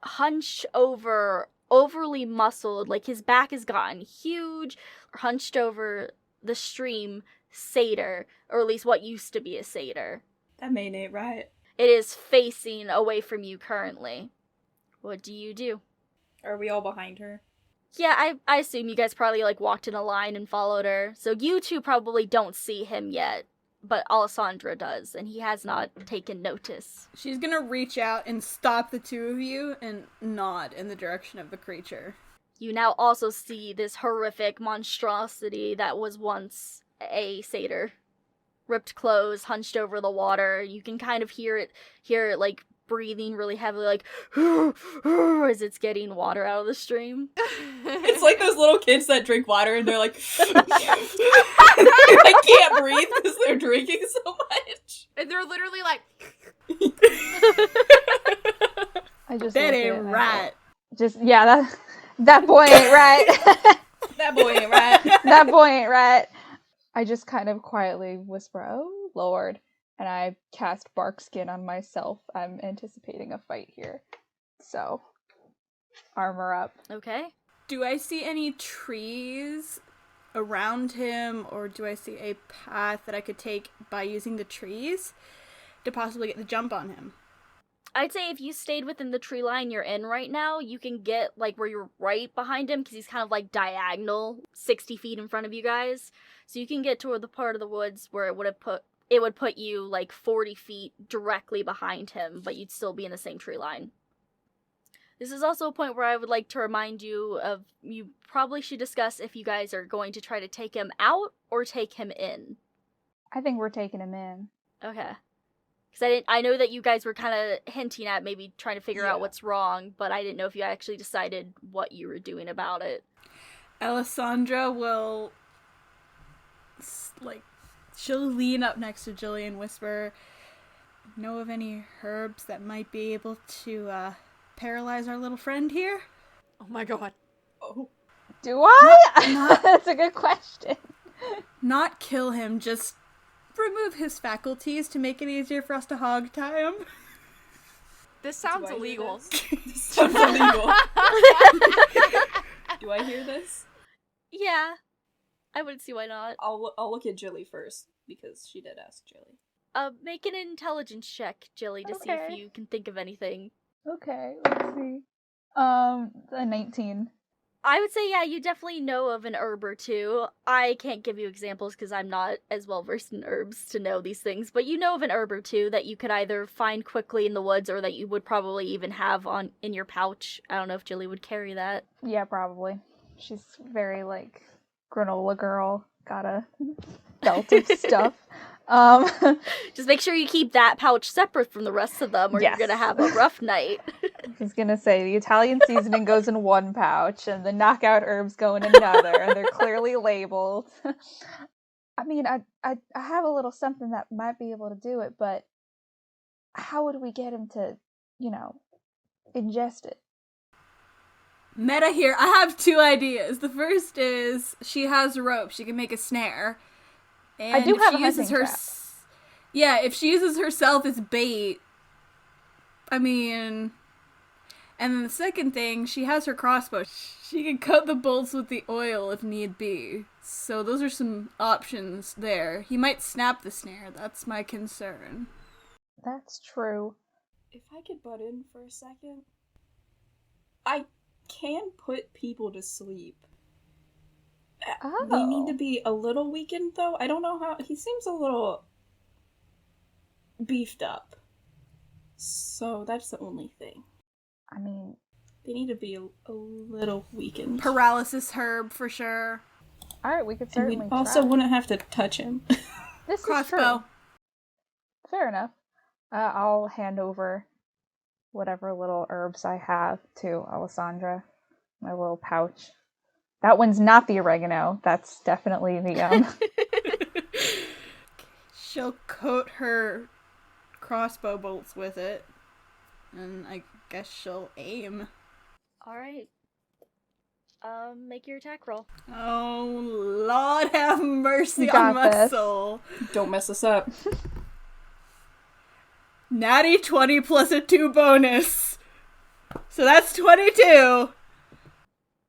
hunched over, overly muscled, like his back has gotten huge, hunched over the stream satyr, or at least what used to be a satyr. That man ain't right. It is facing away from you currently. What do you do? Are we all behind her? Yeah, I assume you guys probably like walked in a line and followed her, so you two probably don't see him yet. But Alessandra does, and he has not taken notice. She's gonna reach out and stop the two of you and nod in the direction of the creature. You now also see this horrific monstrosity that was once a satyr. Ripped clothes, hunched over the water. You can kind of hear it like breathing really heavily, like as it's getting water out of the stream. It's like those little kids that drink water and they're like, I can't breathe because they're drinking so much. And they're literally like, I just That look ain't at it and I right. go, just that boy ain't right. That boy ain't right. That boy ain't right. I just kind of quietly whisper, "Oh Lord," and I cast Bark Skin on myself. I'm anticipating a fight here, so armor up. Okay. Do I see any trees around him, or do I see a path that I could take by using the trees to possibly get the jump on him? I'd say if you stayed within the tree line you're in right now, you can get, like, where you're right behind him, because he's kind of, like, diagonal, 60 feet in front of you guys. So you can get toward the part of the woods where it would put you, like, 40 feet directly behind him, but you'd still be in the same tree line. This is also a point where I would like to remind you of, you probably should discuss if you guys are going to try to take him out or take him in. I think we're taking him in. Okay. Because I know that you guys were kind of hinting at maybe trying to figure out what's wrong, but I didn't know if you actually decided what you were doing about it. Alessandra will, she'll lean up next to Jilly and whisper, "Know of any herbs that might be able to, paralyze our little friend here?" oh my god. Oh. Do I? That's a good question. Not kill him, just remove his faculties to make it easier for us to hog tie him. This sounds Do I hear illegal. This sounds illegal. Do I hear this? Yeah. I wouldn't see why not. I'll look at Jilly first, because she did ask Jilly. Make an intelligence check, Jilly, to see Okay. if you can think of anything. Okay, let's see. A 19. I would say, yeah, you definitely know of an herb or two. I can't give you examples because I'm not as well versed in herbs to know these things, but you know of an herb or two that you could either find quickly in the woods or that you would probably even have in your pouch. I don't know if Jilly would carry that. Yeah, probably. She's very, granola girl. Got a belt of stuff. Just make sure you keep that pouch separate from the rest of them or Yes. you're gonna have a rough night. I was gonna say, the Italian seasoning goes in one pouch, and the knockout herbs go in another, and they're clearly labeled. I mean, I have a little something that might be able to do it, but how would we get him to, ingest it? Meta here. I have 2 ideas. The first is she has rope. She can make a snare. And I do if have she a uses hunting her, trap. yeah, if she uses herself as bait, I mean, and then the second thing, she has her crossbow. She can cut the bolts with the oil if need be. So those are some options there. He might snap the snare. That's my concern. That's true. If I could butt in for a second, I can put people to sleep. Oh. They need to be a little weakened, though. I don't know how. He seems a little beefed up. So that's the only thing. I mean, They need to be a little weakened. Paralysis herb for sure. alright, we could And certainly we also try. wouldn't have to touch him. This is Crossbow. true. Fair enough. I'll hand over whatever little herbs I have to Alessandra. My little pouch. That one's not the oregano. That's definitely the, She'll coat her crossbow bolts with it. And I guess she'll aim. Alright. Make your attack roll. Oh, Lord have mercy You on got my this. soul. Don't mess us up. Natty 20 plus a 2 bonus. So that's 22.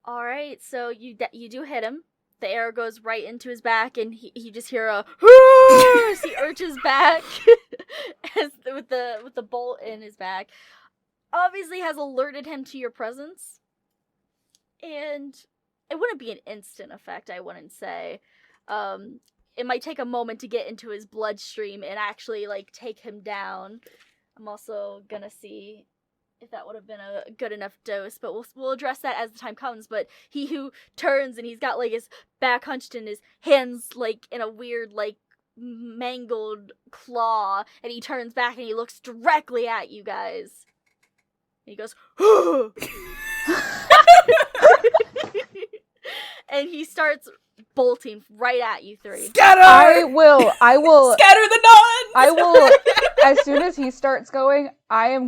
Alright, so you do hit him. The arrow goes right into his back, and you just hear a "Hoo!" as he arches back with the bolt in his back. Obviously has alerted him to your presence. And it wouldn't be an instant effect, I wouldn't say. It might take a moment to get into his bloodstream and actually, take him down. I'm also gonna see if that would have been a good enough dose, but we'll address that as the time comes. But he who turns and he's got, his back hunched and his hands, in a weird, mangled claw, and he turns back and he looks directly at you guys. And he goes, and he starts bolting right at you three. Scatter! I will Scatter the nuns! I will, as soon as he starts going, I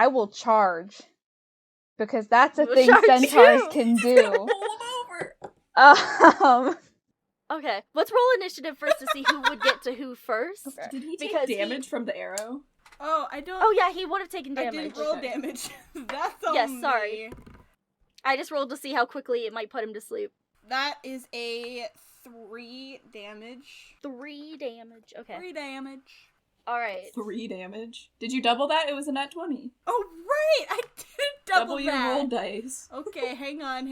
will charge. Because that's a You will thing charge centaurs too. can Pull him do. over! Okay, let's roll initiative first to see who would get to who first. Okay. Did he take Because damage from the arrow? Oh, I don't. Oh yeah, he would have taken I damage. didn't roll Okay. damage. That's on Yes, me. sorry. I just rolled to see how quickly it might put him to sleep. That is a 3 damage. 3 damage. Okay. 3 damage. Alright. 3 damage. Did you double that? It was a nat 20. Oh, right! I didn't double your that. roll dice. Okay, hang on.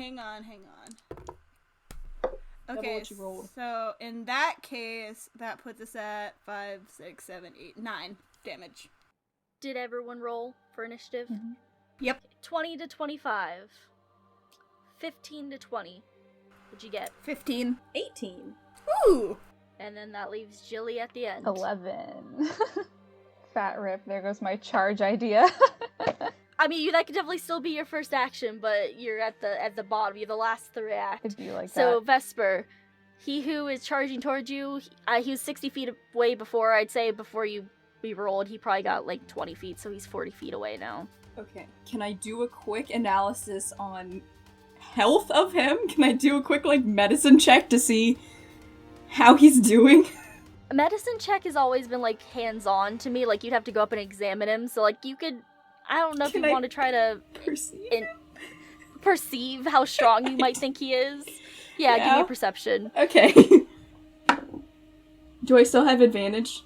Okay, what you rolled. so in that case, that puts us at 5, 6, 7, 8, 9 damage. Did everyone roll for initiative? Mhm. Yep. 20 to 25. 15 to 20. What'd you get? 15. 18. Ooh! And then that leaves Jilly at the end. 11. Fat rip, there goes my charge idea. I mean, that could definitely still be your first action, but you're at the bottom. You're the last to react. It'd be like So, that. Vesper, he who is charging towards you, he was 60 feet away before. I'd say before we rolled, he probably got 20 feet, so he's 40 feet away now. Okay. Can I do a quick analysis on health of him? Can I do a quick, medicine check to see how he's doing? A medicine check has always been, hands-on to me. You'd have to go up and examine him. So, you could... I don't know if Can you I want to try to Perceive? perceive how strong you might think he is. Yeah, give me Yeah. a perception. Okay. Do I still have advantage?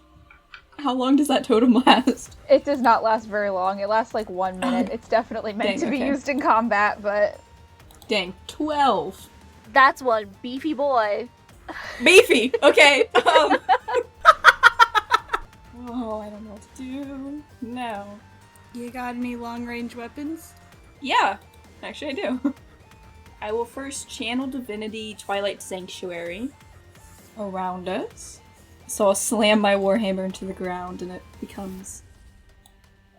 How long does that totem last? It does not last very long. It lasts 1 minute. It's definitely meant Dang, to be okay. used in combat, but Dang, 12. That's one beefy boy. Beefy! Okay, Oh, I don't know what to do. No. You got any long-range weapons? Yeah, actually I do. I will first channel Divinity Twilight Sanctuary around us. So I'll slam my Warhammer into the ground and it becomes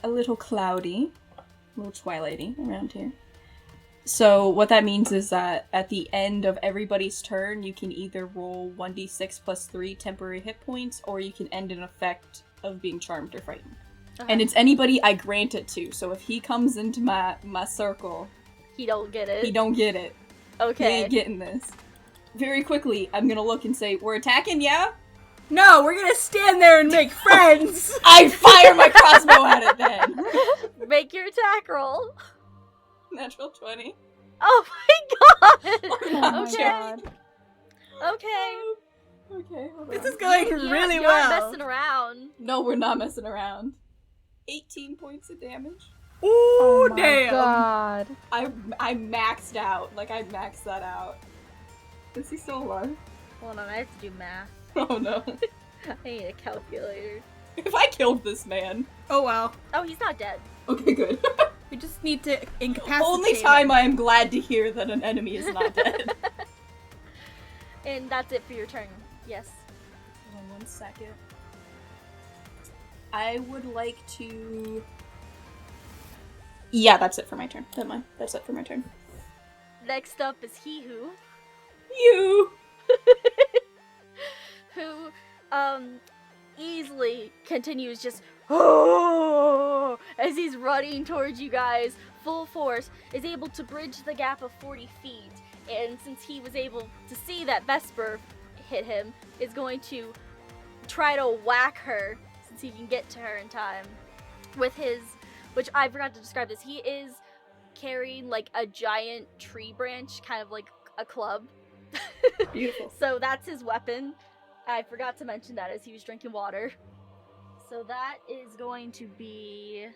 a little cloudy, a little twilighty around here. So what that means is that at the end of everybody's turn, you can either roll 1d6 plus 3 temporary hit points, or you can end an effect of being charmed or frightened. Okay. And it's anybody I grant it to, so if he comes into my circle, He don't get it. he don't get it. He Okay. ain't getting this. Very quickly, I'm gonna look and say, we're attacking, yeah? No, we're gonna stand there and make friends! I fire my crossbow at it then! Make your attack roll. Natural 20. Oh my god! Oh my Okay. God. Okay. Okay, hold This on. is going You're- really you're well. not messing around. No, we're not messing around. 18 points of damage. Ooh, Oh my damn! God. I maxed out. Like, I maxed that out. Is he still alive? Hold on, I have to do math. Oh no. I need a calculator. If I killed this man. Oh well. Oh, he's not dead. Okay, good. We just need to incapacitate Only time I am glad to hear that an enemy is not dead. And that's it for your turn. Yes. Hold on 1 second. I would like to... Yeah, that's it for my turn. Never mind. That's it for my turn. Next up is he who You! easily continues just as he's running towards you guys full force, is able to bridge the gap of 40 feet, and since he was able to see that Vesper hit him, is going to try to whack her since he can get to her in time with his, which I forgot to describe this, he is carrying like a giant tree branch, kind of like a club. Beautiful. So that's his weapon. I forgot to mention that as he was drinking water. So that is going to be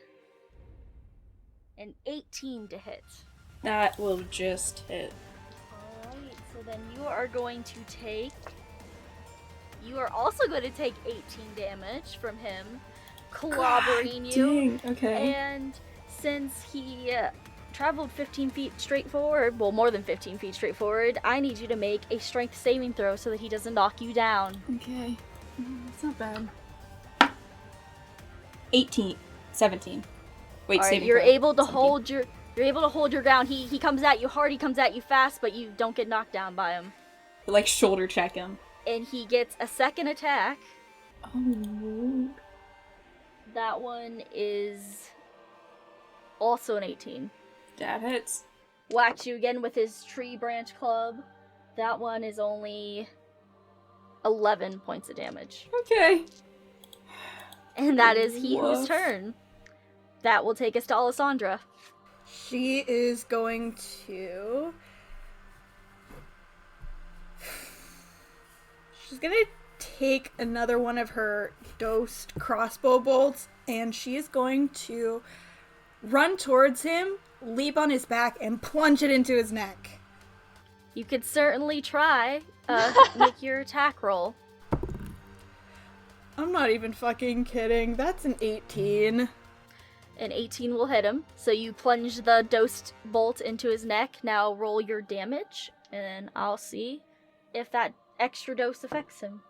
an 18 to hit. That will just hit. Alright, so then you are going to take... You are also going to take 18 damage from him, clobbering you. Dang, okay. And since he traveled 15 feet straight forward, well, more than 15 feet straight forward, I need you to make a strength saving throw so that he doesn't knock you down. Okay. That's not bad. 18. 17. Wait, All right, saving you're throw. able to 17. hold your ground. He comes at you hard, he comes at you fast, but you don't get knocked down by him. Like, shoulder check him. And he gets a second attack. Oh. That one is also an 18. That hits. Whacks you again with his tree branch club. That one is only 11 points of damage. Okay. And that is he whose Woof. turn. That will take us to Alessandra. She is going to... She's gonna take another one of her dosed crossbow bolts, and she is going to run towards him, leap on his back, and plunge it into his neck. You could certainly try. Make your attack roll. I'm not even fucking kidding. That's an 18. An 18 will hit him. So you plunge the dosed bolt into his neck. Now roll your damage, and I'll see if that extra dose affects him.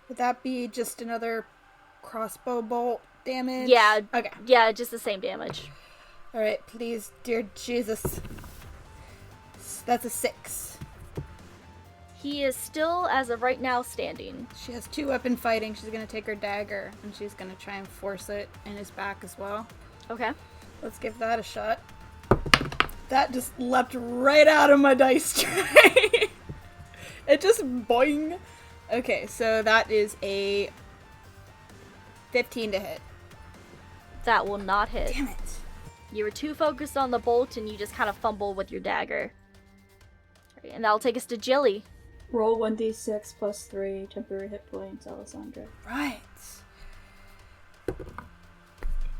Would that be just another crossbow bolt damage? Yeah. Okay. Yeah, just the same damage. Alright, please, dear Jesus. That's a 6. He is still, as of right now, standing. She has 2 weapon fighting. She's gonna take her dagger, and she's gonna try and force it in his back as well. Okay. Let's give that a shot. That just leapt right out of my dice tray. It just boing. Okay, so that is a 15 to hit. That will not hit. Damn it. You were too focused on the bolt, and you just kind of fumble with your dagger. Right, and that'll take us to Jilly. Roll 1d6 plus 3 temporary hit points, Alessandra. Right.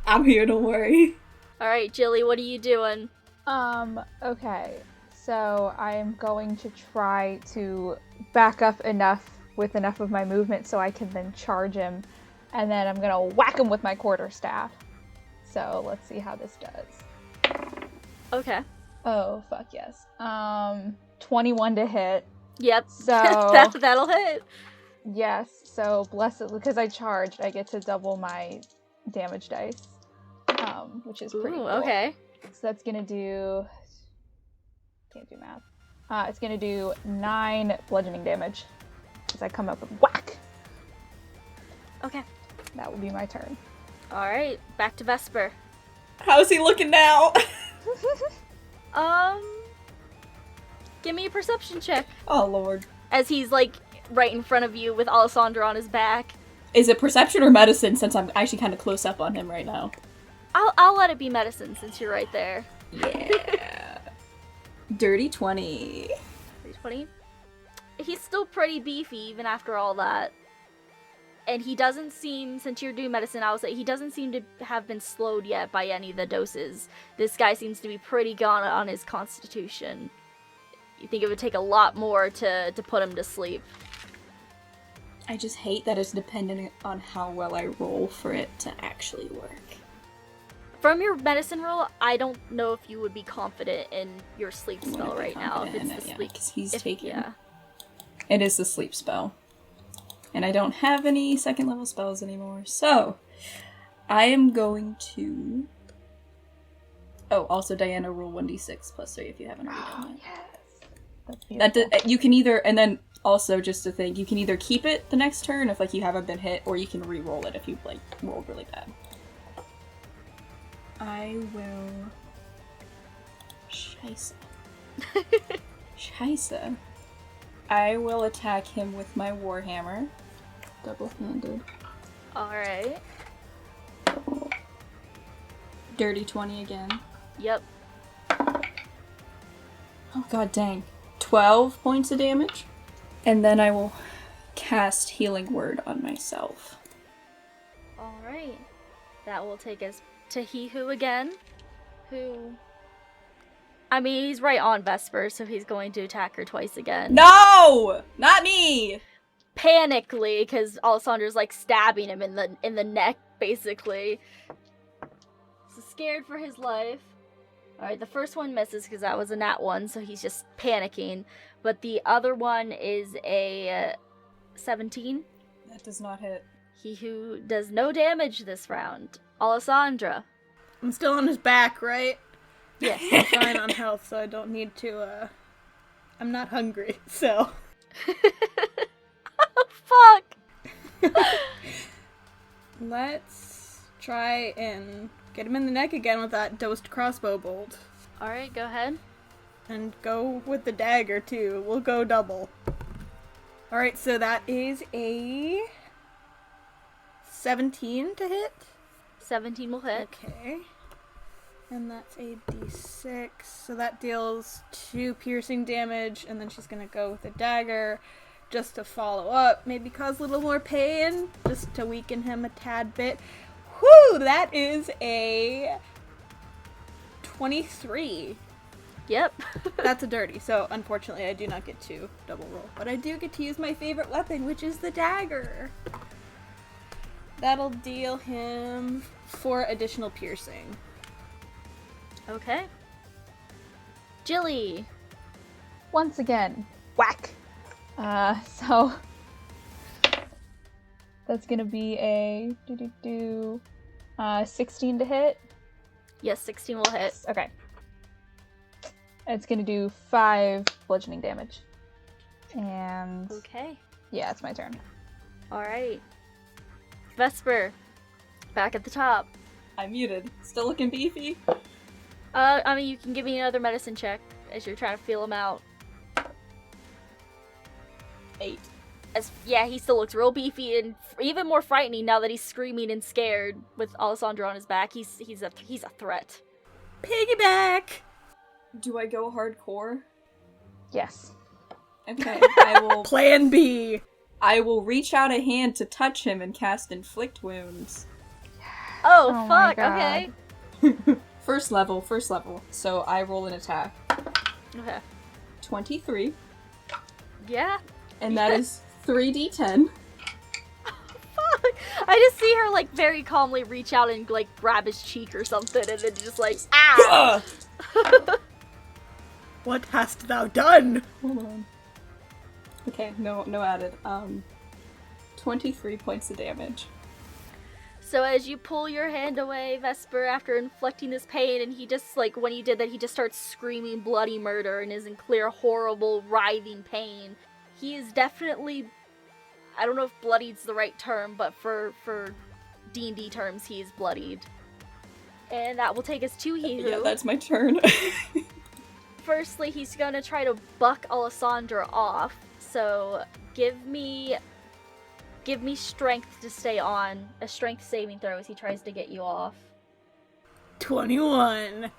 I'm here, don't worry. Alright, Jilly, what are you doing? Okay. So I am going to try to back up with enough of my movement so I can then charge him, and then I'm gonna whack him with my quarterstaff. So let's see how this does. Okay. Oh, fuck yes. 21 to hit. Yep. So That'll hit. yes, so bless it, because I charged, I get to double my damage dice, which is pretty Ooh, cool. okay. So that's gonna do Can't do math. It's gonna do 9 bludgeoning damage as I come up with whack. Okay. That will be my turn. Alright, back to Vesper. How's he looking now? Give me a perception check. Oh, Lord. As he's, like, right in front of you with Alessandra on his back. Is it perception or medicine, since I'm actually kind of close up on him right now? I'll let it be medicine since you're right there. Yeah. Dirty 20. 320. He's still pretty beefy even after all that. And he doesn't seem, since you're doing medicine, I would say he doesn't seem to have been slowed yet by any of the doses. This guy seems to be pretty gone on his constitution. You think it would take a lot more to put him to sleep. I just hate that it's dependent on how well I roll for it to actually work. From your medicine roll, I don't know if you would be confident in your sleep I'm spell gonna be right now. If confident it's in the it, sleep. 'cause he's If- taking. yeah. It is the sleep spell. And I don't have any second level spells anymore, so I am going to... Oh, also Diana, roll 1d6 plus 3 if you haven't already done that. Yes. That's You can either, and then also just to think, you can either keep it the next turn if like you haven't been hit, or you can re-roll it if you like rolled really bad. I will... Scheisse. Scheisse. I will attack him with my warhammer. Double-handed. Alright. Dirty 20 again. Yep. Oh god dang. 12 points of damage. And then I will cast Healing Word on myself. Alright. That will take us to He Who again. Who... I mean, he's right on Vesper, so he's going to attack her twice again. No! Not me! Panically, because Alessandra's like stabbing him in the neck, basically. So scared for his life. Alright, the first one misses because that was a nat 1, so he's just panicking. But the other one is a 17. That does not hit. He Who does no damage this round. Alessandra. I'm still on his back, right? Yes. I'm fine on health, so I don't need to, I'm not hungry, so... Fuck! Let's try and get him in the neck again with that dosed crossbow bolt. Alright, go ahead. And go with the dagger, too. We'll go double. Alright, so that is a... 17 to hit? 17 will hit. Okay. And that's a d6, so that deals 2 piercing damage, and then she's gonna go with a dagger just to follow up, maybe cause a little more pain, just to weaken him a tad bit. Whew, that is a 23. Yep. That's a dirty, so unfortunately I do not get to double roll, but I do get to use my favorite weapon, which is the dagger. That'll deal him 4 additional piercing. Okay. Jilly. Once again, whack. So that's gonna be a 16 to hit. Yes, 16 will hit. Okay. It's gonna do 5 bludgeoning damage. And Okay. yeah, it's my turn. Alright. Vesper. Back at the top. I'm muted. Still looking beefy. I mean, you can give me another medicine check as you're trying to feel him out. 8. Yeah, he still looks real beefy and even more frightening now that he's screaming and scared with Alessandra on his back. He's a threat. Piggyback! Do I go hardcore? Yes. Okay, I will. Plan B! I will reach out a hand to touch him and cast Inflict Wounds. Oh, Oh my fuck, God. okay. First level. So I roll an attack. Okay. 23. Yeah. And that is 3d10. Fuck. I just see her, like, very calmly reach out and, like, grab his cheek or something and then just, like, ah! What hast thou done? Hold on. Okay, no added. 23 points of damage. So as you pull your hand away, Vesper, after inflicting this pain, and he just, like, when you did that, he just starts screaming bloody murder and is in clear, horrible, writhing pain. He is definitely, I don't know if bloodied's the right term, but for D&D terms, he is bloodied. And that will take us to He Who. Yeah, that's my turn. Firstly, he's gonna try to buck Alessandra off, so give me strength to stay on. A strength saving throw as he tries to get you off. 21.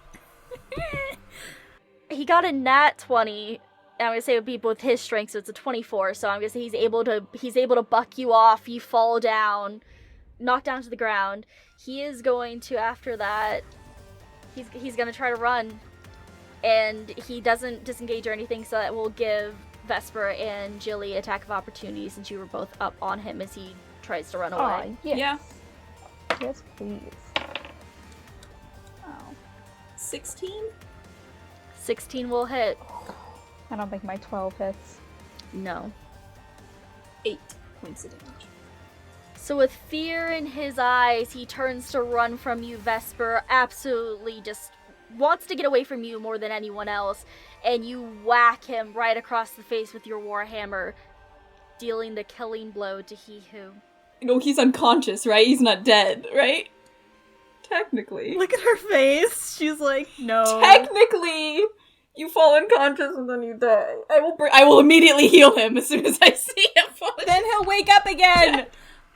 He got a nat 20, and I'm gonna say it would be with his strength, so it's a 24, so I'm gonna say he's able to buck you off, you fall down, knocked down to the ground. He is going to, after that, he's gonna try to run, and he doesn't disengage or anything, so that will give Vesper and Jilly attack of opportunity since you were both up on him as he tries to run away. Yes. Yeah. Yes, please. Oh. 16? 16 will hit. I don't think my 12 hits. No. 8 points of damage. So with fear in his eyes, he turns to run from you, Vesper, absolutely just wants to get away from you more than anyone else, and you whack him right across the face with your warhammer, dealing the killing blow to He Who. No, he's unconscious, right? He's not dead, right? Technically. Look at her face. She's like, no. Technically, you fall unconscious and then you die. I will immediately heal him as soon as I see him fall. Then he'll wake up again.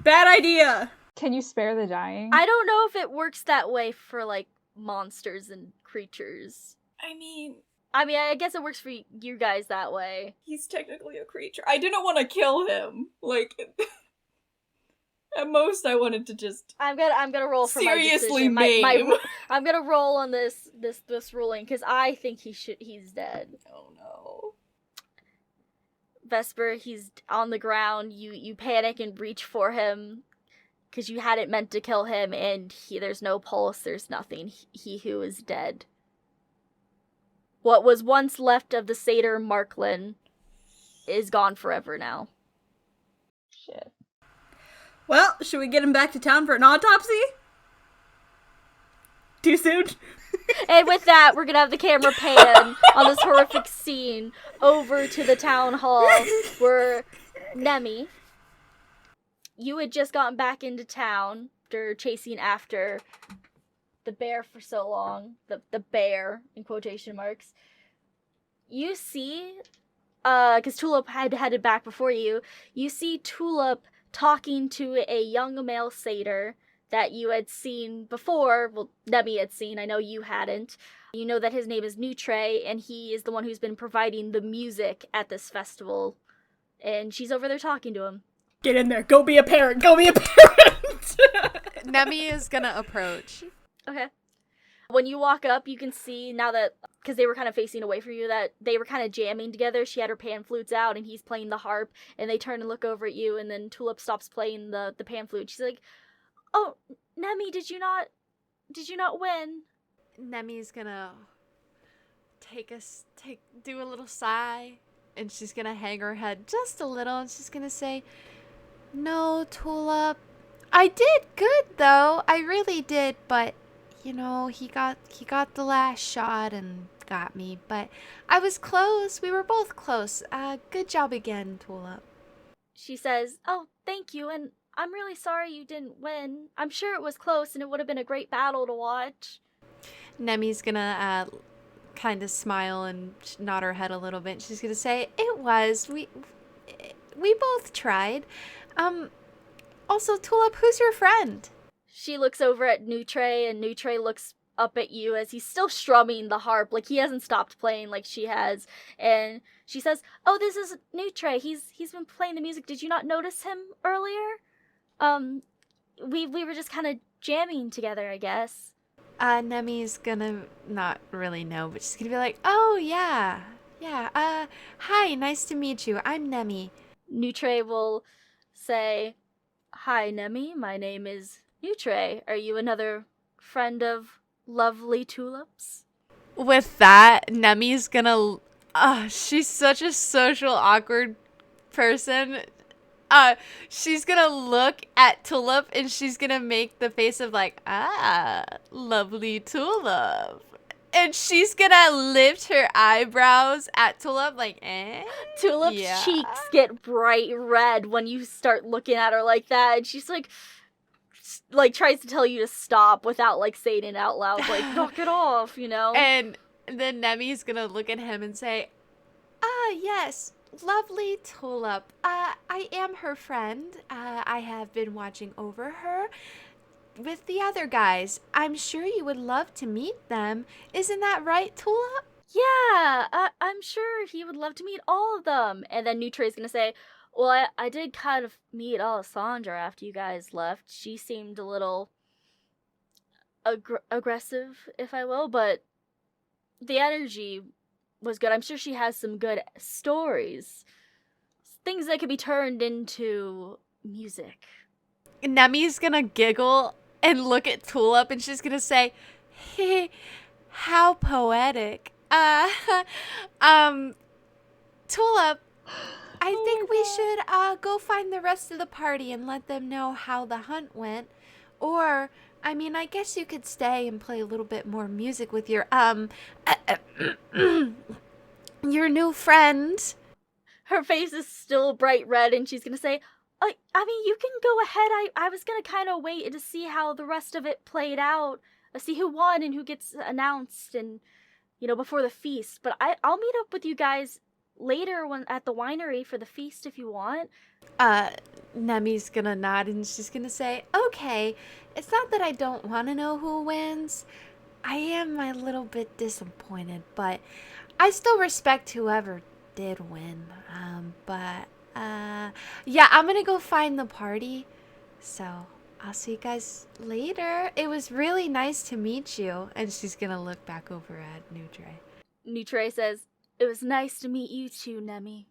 Bad idea. Can you spare the dying? I don't know if it works that way for, like, monsters and creatures. I mean, I guess it works for you guys that way. he's technically a creature. I didn't want to kill him. Like, at most I wanted to just I'm gonna roll for seriously my decision. maim. I'm gonna roll on this ruling because I think he's dead. Oh no. Vesper, he's on the ground. You panic and reach for him because you hadn't meant to kill him, and there's no pulse. There's nothing. He Who is dead. What was once left of the satyr Marklin is gone forever now. Shit. Well, should we get him back to town for an autopsy? Too soon? And with that, we're gonna have the camera pan on this horrific scene over to the town hall where Nemmy, you had just gotten back into town after chasing after the bear for so long. The bear, in quotation marks. You see, because Tulip had headed back before you, you see Tulip talking to a young male satyr that you had seen before. Well, Nemmy had seen, I know you hadn't. You know that his name is Nutre, and he is the one who's been providing the music at this festival. And she's over there talking to him. Get in there. Go be a parent. Go be a parent. Nemmy is gonna approach. Okay. When you walk up, you can see now that, because they were kind of facing away from you, that they were kind of jamming together. She had her pan flutes out, and he's playing the harp, and they turn and look over at you, and then Tulip stops playing the pan flute. She's like, "Oh, Nemmy, did you not win?" Nemmy's gonna do a little sigh, and she's gonna hang her head just a little, and she's gonna say, "No, Tulip, I did good though. I really did, but you know, he got the last shot and got me, but I was close. We were both close. Good job again, Tulip." She says, "Oh, thank you, and I'm really sorry you didn't win. I'm sure it was close, and it would have been a great battle to watch." Nemmy's gonna kind of smile and nod her head a little bit. She's gonna say, "It was. We both tried. Also, Tulip, who's your friend?" She looks over at Nutre, and Nutre looks up at you as he's still strumming the harp, like he hasn't stopped playing like she has. And she says, "Oh, this is Nutre. He's been playing the music. Did you not notice him earlier? We were just kind of jamming together, I guess." Nemmy's gonna not really know, but she's gonna be like, "Oh, yeah. Hi, nice to meet you. I'm Nemmy." Nutre will say, "Hi, Nemmy. My name is Nutre. Are you another friend of lovely Tulip's?" With that, Nemmy's gonna... she's such a social, awkward person. she's gonna look at Tulip and she's gonna make the face of like, lovely Tulip. And she's gonna lift her eyebrows at Tulip like, Tulip's yeah. cheeks get bright red when you start looking at her like that, and she's like tries to tell you to stop without like saying it out loud, like knock it off, you know? And then Nemmy's gonna look at him and say, yes, lovely Tulip. I am her friend. I have been watching over her with the other guys. I'm sure you would love to meet them. Isn't that right, Tulip? Yeah, I'm sure he would love to meet all of them. And then Nutray's gonna say, well, I did kind of meet Alessandra after you guys left. She seemed a little aggressive, if I will, but the energy was good. I'm sure she has some good stories. Things that could be turned into music. Nemmy's gonna giggle and look at Tulip and she's gonna say, hey, how poetic. Tulip, I think we should go find the rest of the party and let them know how the hunt went. Or, I mean, I guess you could stay and play a little bit more music with your, your new friend. Her face is still bright red and she's gonna say, I mean, you can go ahead. I was gonna kind of wait to see how the rest of it played out. See who won and who gets announced and, you know, before the feast. But I'll meet up with you guys later when at the winery for the feast if you want. Nemmy's gonna nod and she's gonna say, okay, it's not that I don't want to know who wins. I am a little bit disappointed, but I still respect whoever did win. Yeah, I'm gonna go find the party. So I'll see you guys later. It was really nice to meet you. And she's gonna look back over at Nutray. Nutray says, it was nice to meet you too, Nemmy.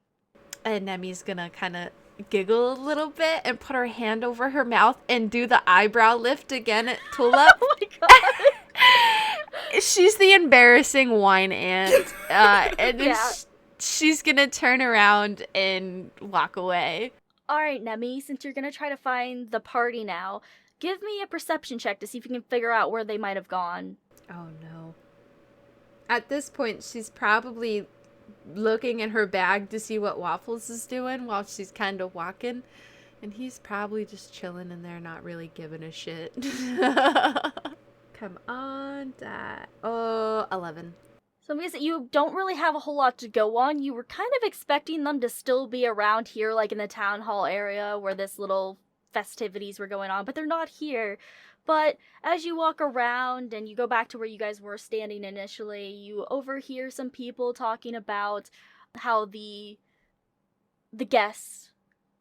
And Nemmy's gonna kind of giggle a little bit and put her hand over her mouth and do the eyebrow lift again at Tulip. Oh my god. She's the embarrassing wine aunt. And then Yeah. she's gonna turn around and walk away. Alright, Nemmy, since you're gonna try to find the party now, give me a perception check to see if you can figure out where they might have gone. Oh no. At this point, she's probably looking in her bag to see what Waffles is doing while she's kind of walking. And he's probably just chilling in there, not really giving a shit. Come on, Dad. Oh, 11. So I'm guessing you don't really have a whole lot to go on. You were kind of expecting them to still be around here, like in the town hall area where this little festivities were going on, but they're not here. But as you walk around and you go back to where you guys were standing initially, you overhear some people talking about how the guests,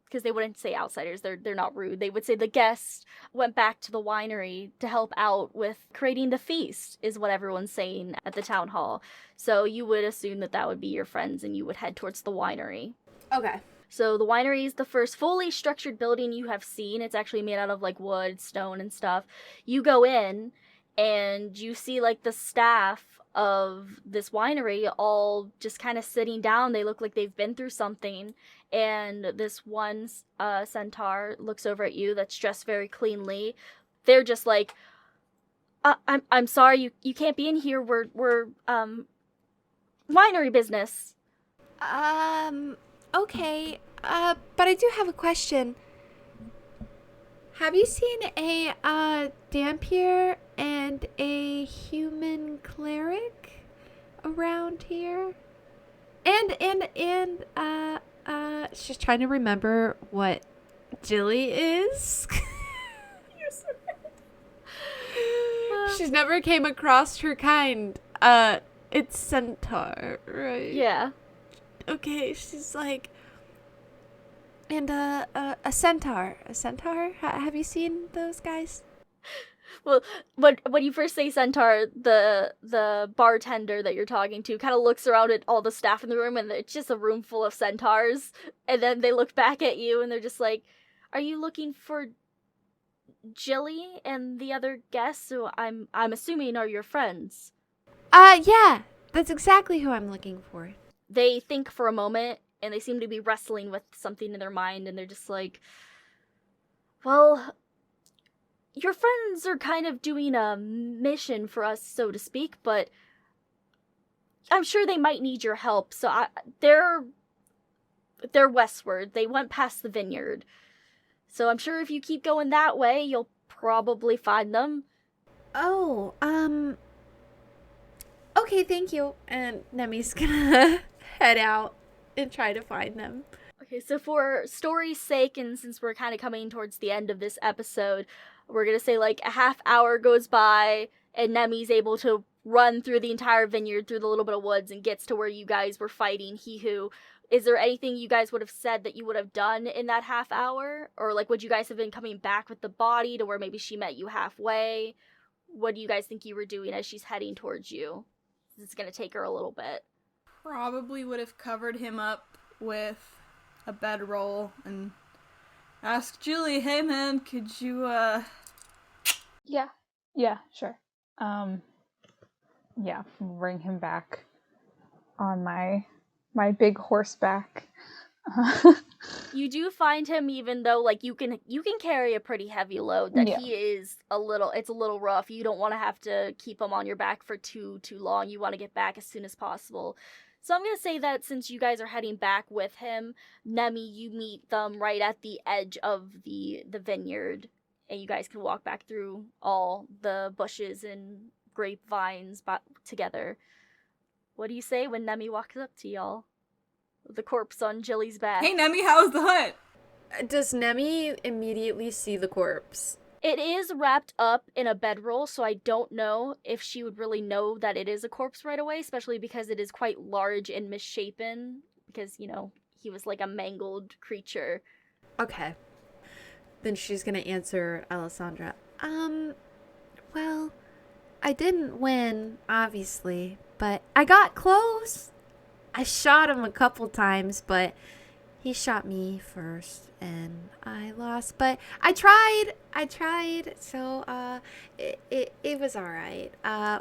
because they wouldn't say outsiders, they're not rude, they would say the guests went back to the winery to help out with creating the feast, is what everyone's saying at the town hall. So you would assume that that would be your friends and you would head towards the winery. Okay. So the winery is the first fully structured building you have seen. It's actually made out of like wood, stone, and stuff. You go in and you see like the staff of this winery all just kind of sitting down. They look like they've been through something. And this one centaur looks over at you that's dressed very cleanly. They're just like, I'm sorry, you can't be in here. We're winery business. Okay, but I do have a question. Have you seen a Dampier and a human cleric around here? And she's trying to remember what Jilly is. She's never came across her kind. It's centaur, right? Yeah. Okay, she's like, and a centaur. A centaur? Have you seen those guys? Well, when you first say centaur, the bartender that you're talking to kind of looks around at all the staff in the room, and it's just a room full of centaurs. And then they look back at you, and they're just like, "Are you looking for Jilly and the other guests, who I'm assuming are your friends?" Yeah, that's exactly who I'm looking for. They think for a moment, and they seem to be wrestling with something in their mind, and they're just like, well, your friends are kind of doing a mission for us, so to speak, but I'm sure they might need your help. So they're westward. They went past the vineyard. So I'm sure if you keep going that way, you'll probably find them. Oh, okay, thank you. And Nemmy's gonna head out and try to find them. Okay, so for story's sake, and since we're kind of coming towards the end of this episode, we're gonna say like a half hour goes by, and Nemmy's able to run through the entire vineyard, through the little bit of woods, and gets to where you guys were fighting He-Who. Is there anything you guys would have said that you would have done in that half hour? Or, like, would you guys have been coming back with the body to where maybe she met you halfway? What do you guys think you were doing as she's heading towards you? It's gonna take her a little bit. Probably would have covered him up with a bedroll and asked Jilly, hey man, could you, Yeah, sure. Yeah, bring him back on my big horseback. You do find him, even though, like, you can carry a pretty heavy load, that Yeah. he is it's a little rough. You don't want to have to keep him on your back for too long. You want to get back as soon as possible. So I'm going to say that since you guys are heading back with him, Nemmy, you meet them right at the edge of the vineyard, and you guys can walk back through all the bushes and grapevines together. What do you say when Nemmy walks up to y'all? The corpse on Jilly's back. hey Nemmy, how was the hunt? Does Nemmy immediately see the corpse? It is wrapped up in a bedroll, so I don't know if she would really know that it is a corpse right away, especially because it is quite large and misshapen, because, you know, he was like a mangled creature. Okay. Then she's gonna answer Alessandra. Well, I didn't win, obviously, but I got close. I shot him a couple times, but he shot me first, and I lost. But I tried, so it was alright.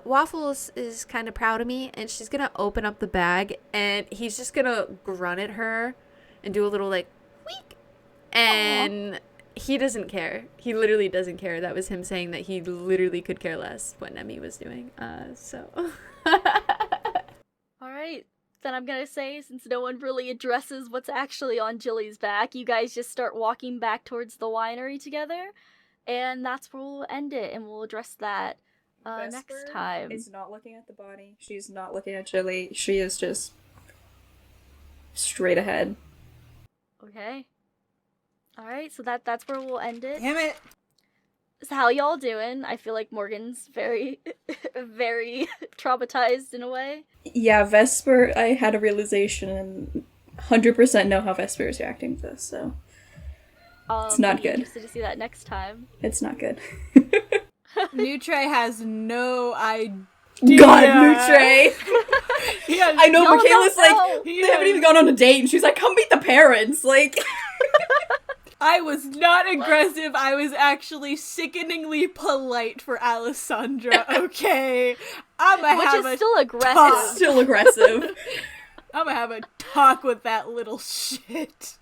Waffles is kind of proud of me, and she's gonna open up the bag, and he's just gonna grunt at her and do a little, like, wheek. And he doesn't care. He literally doesn't care. That was him saying that he literally could care less what Nemmy was doing. So. Alright, then I'm gonna say, since no one really addresses what's actually on Jilly's back, you guys just start walking back towards the winery together, and that's where we'll end it, and we'll address that next Vesper time. is not looking at the body. She's not looking at Jilly. She is just straight ahead. Okay. Alright, so that's where we'll end it. Damn it! So how y'all doing? I feel like Morgan's very, very traumatized in a way. Yeah, Vesper, I had a realization and 100% know how Vesper is reacting to this, so it's not I'll be good. interested to see that next time. It's not good. Nutre has no idea. God, Nutre! Yeah, I know, Y'all Mikhayla's don't like, know. they haven't even gone on a date, and she's like, come meet the parents, like... I was not aggressive. I was actually sickeningly polite for Alessandra. Okay, Which is still aggressive. Still aggressive. I'm gonna have a talk with that little shit.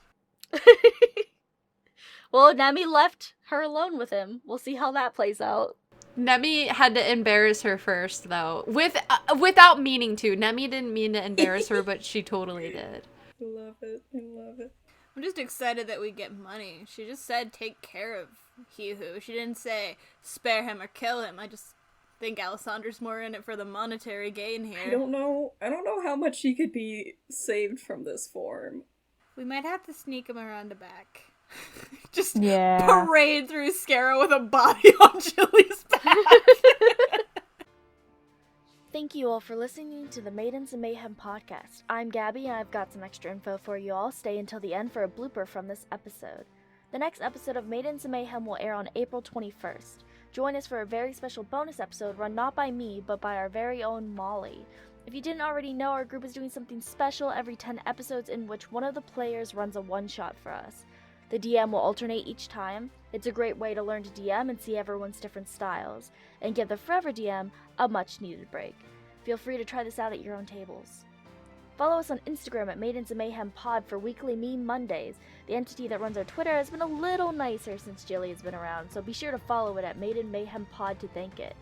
Well, Nemmy left her alone with him. We'll see how that plays out. Nemmy had to embarrass her first, though, without meaning to. Nemmy didn't mean to embarrass her, but she totally did. I love it. I love it. I'm just excited that we get money. She just said take care of He-Who. She didn't say spare him or kill him. I just think Alessandra's more in it for the monetary gain here. I don't know how much he could be saved from this form. We might have to sneak him around the back. Just Yeah. parade through Skerra with a body on Jilly's back. Thank you all for listening to the Maidens of Mayhem podcast. I'm Gabby, and I've got some extra info for you all. Stay until the end for a blooper from this episode. The next episode of Maidens of Mayhem will air on April 21st. Join us for a very special bonus episode run not by me, but by our very own Molly. If you didn't already know, our group is doing something special every 10 episodes in which one of the players runs a one-shot for us. The DM will alternate each time. It's a great way to learn to DM and see everyone's different styles, and give the Forever DM a much-needed break. Feel free to try this out at your own tables. Follow us on Instagram at Maidens of Mayhem Pod for weekly Meme Mondays. The entity that runs our Twitter has been a little nicer since Jilly has been around, so be sure to follow it at Maiden Mayhem Pod to thank it.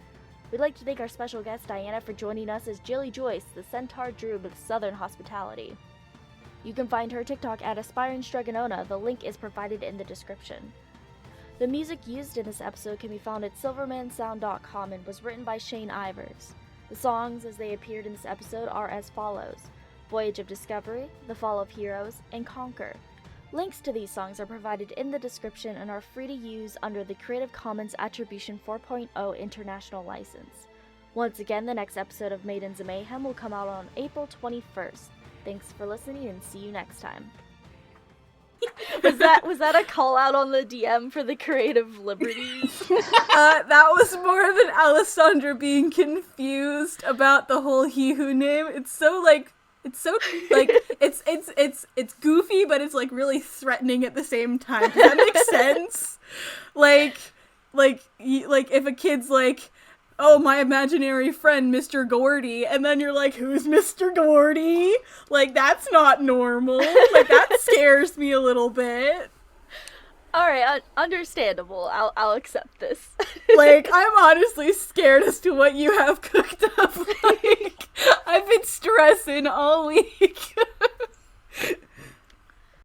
We'd like to thank our special guest Diana for joining us as Jilly Joyce, the Centaur Druid with Southern Hospitality. You can find her TikTok at Aspiring Stragonona. The link is provided in the description. The music used in this episode can be found at silvermansound.com and was written by Shane Ivers. The songs as they appeared in this episode are as follows: Voyage of Discovery, The Fall of Heroes, and Conquer. Links to these songs are provided in the description and are free to use under the Creative Commons Attribution 4.0 International License. Once again, the next episode of Maidens of Mayhem will come out on April 21st. Thanks for listening and see you next time. Was that a call out on the DM for the creative liberties? That was more than Alessandra being confused about the whole he who name. It's goofy, but it's like really threatening at the same time. Does that make sense? Like if a kid's like, oh, my imaginary friend, Mr. Gordy, and then you're like, who's Mr. Gordy? Like, that's not normal. Like, that scares me a little bit. Alright, understandable. I'll accept this. Like, I'm honestly scared as to what you have cooked up. Like, I've been stressing all week.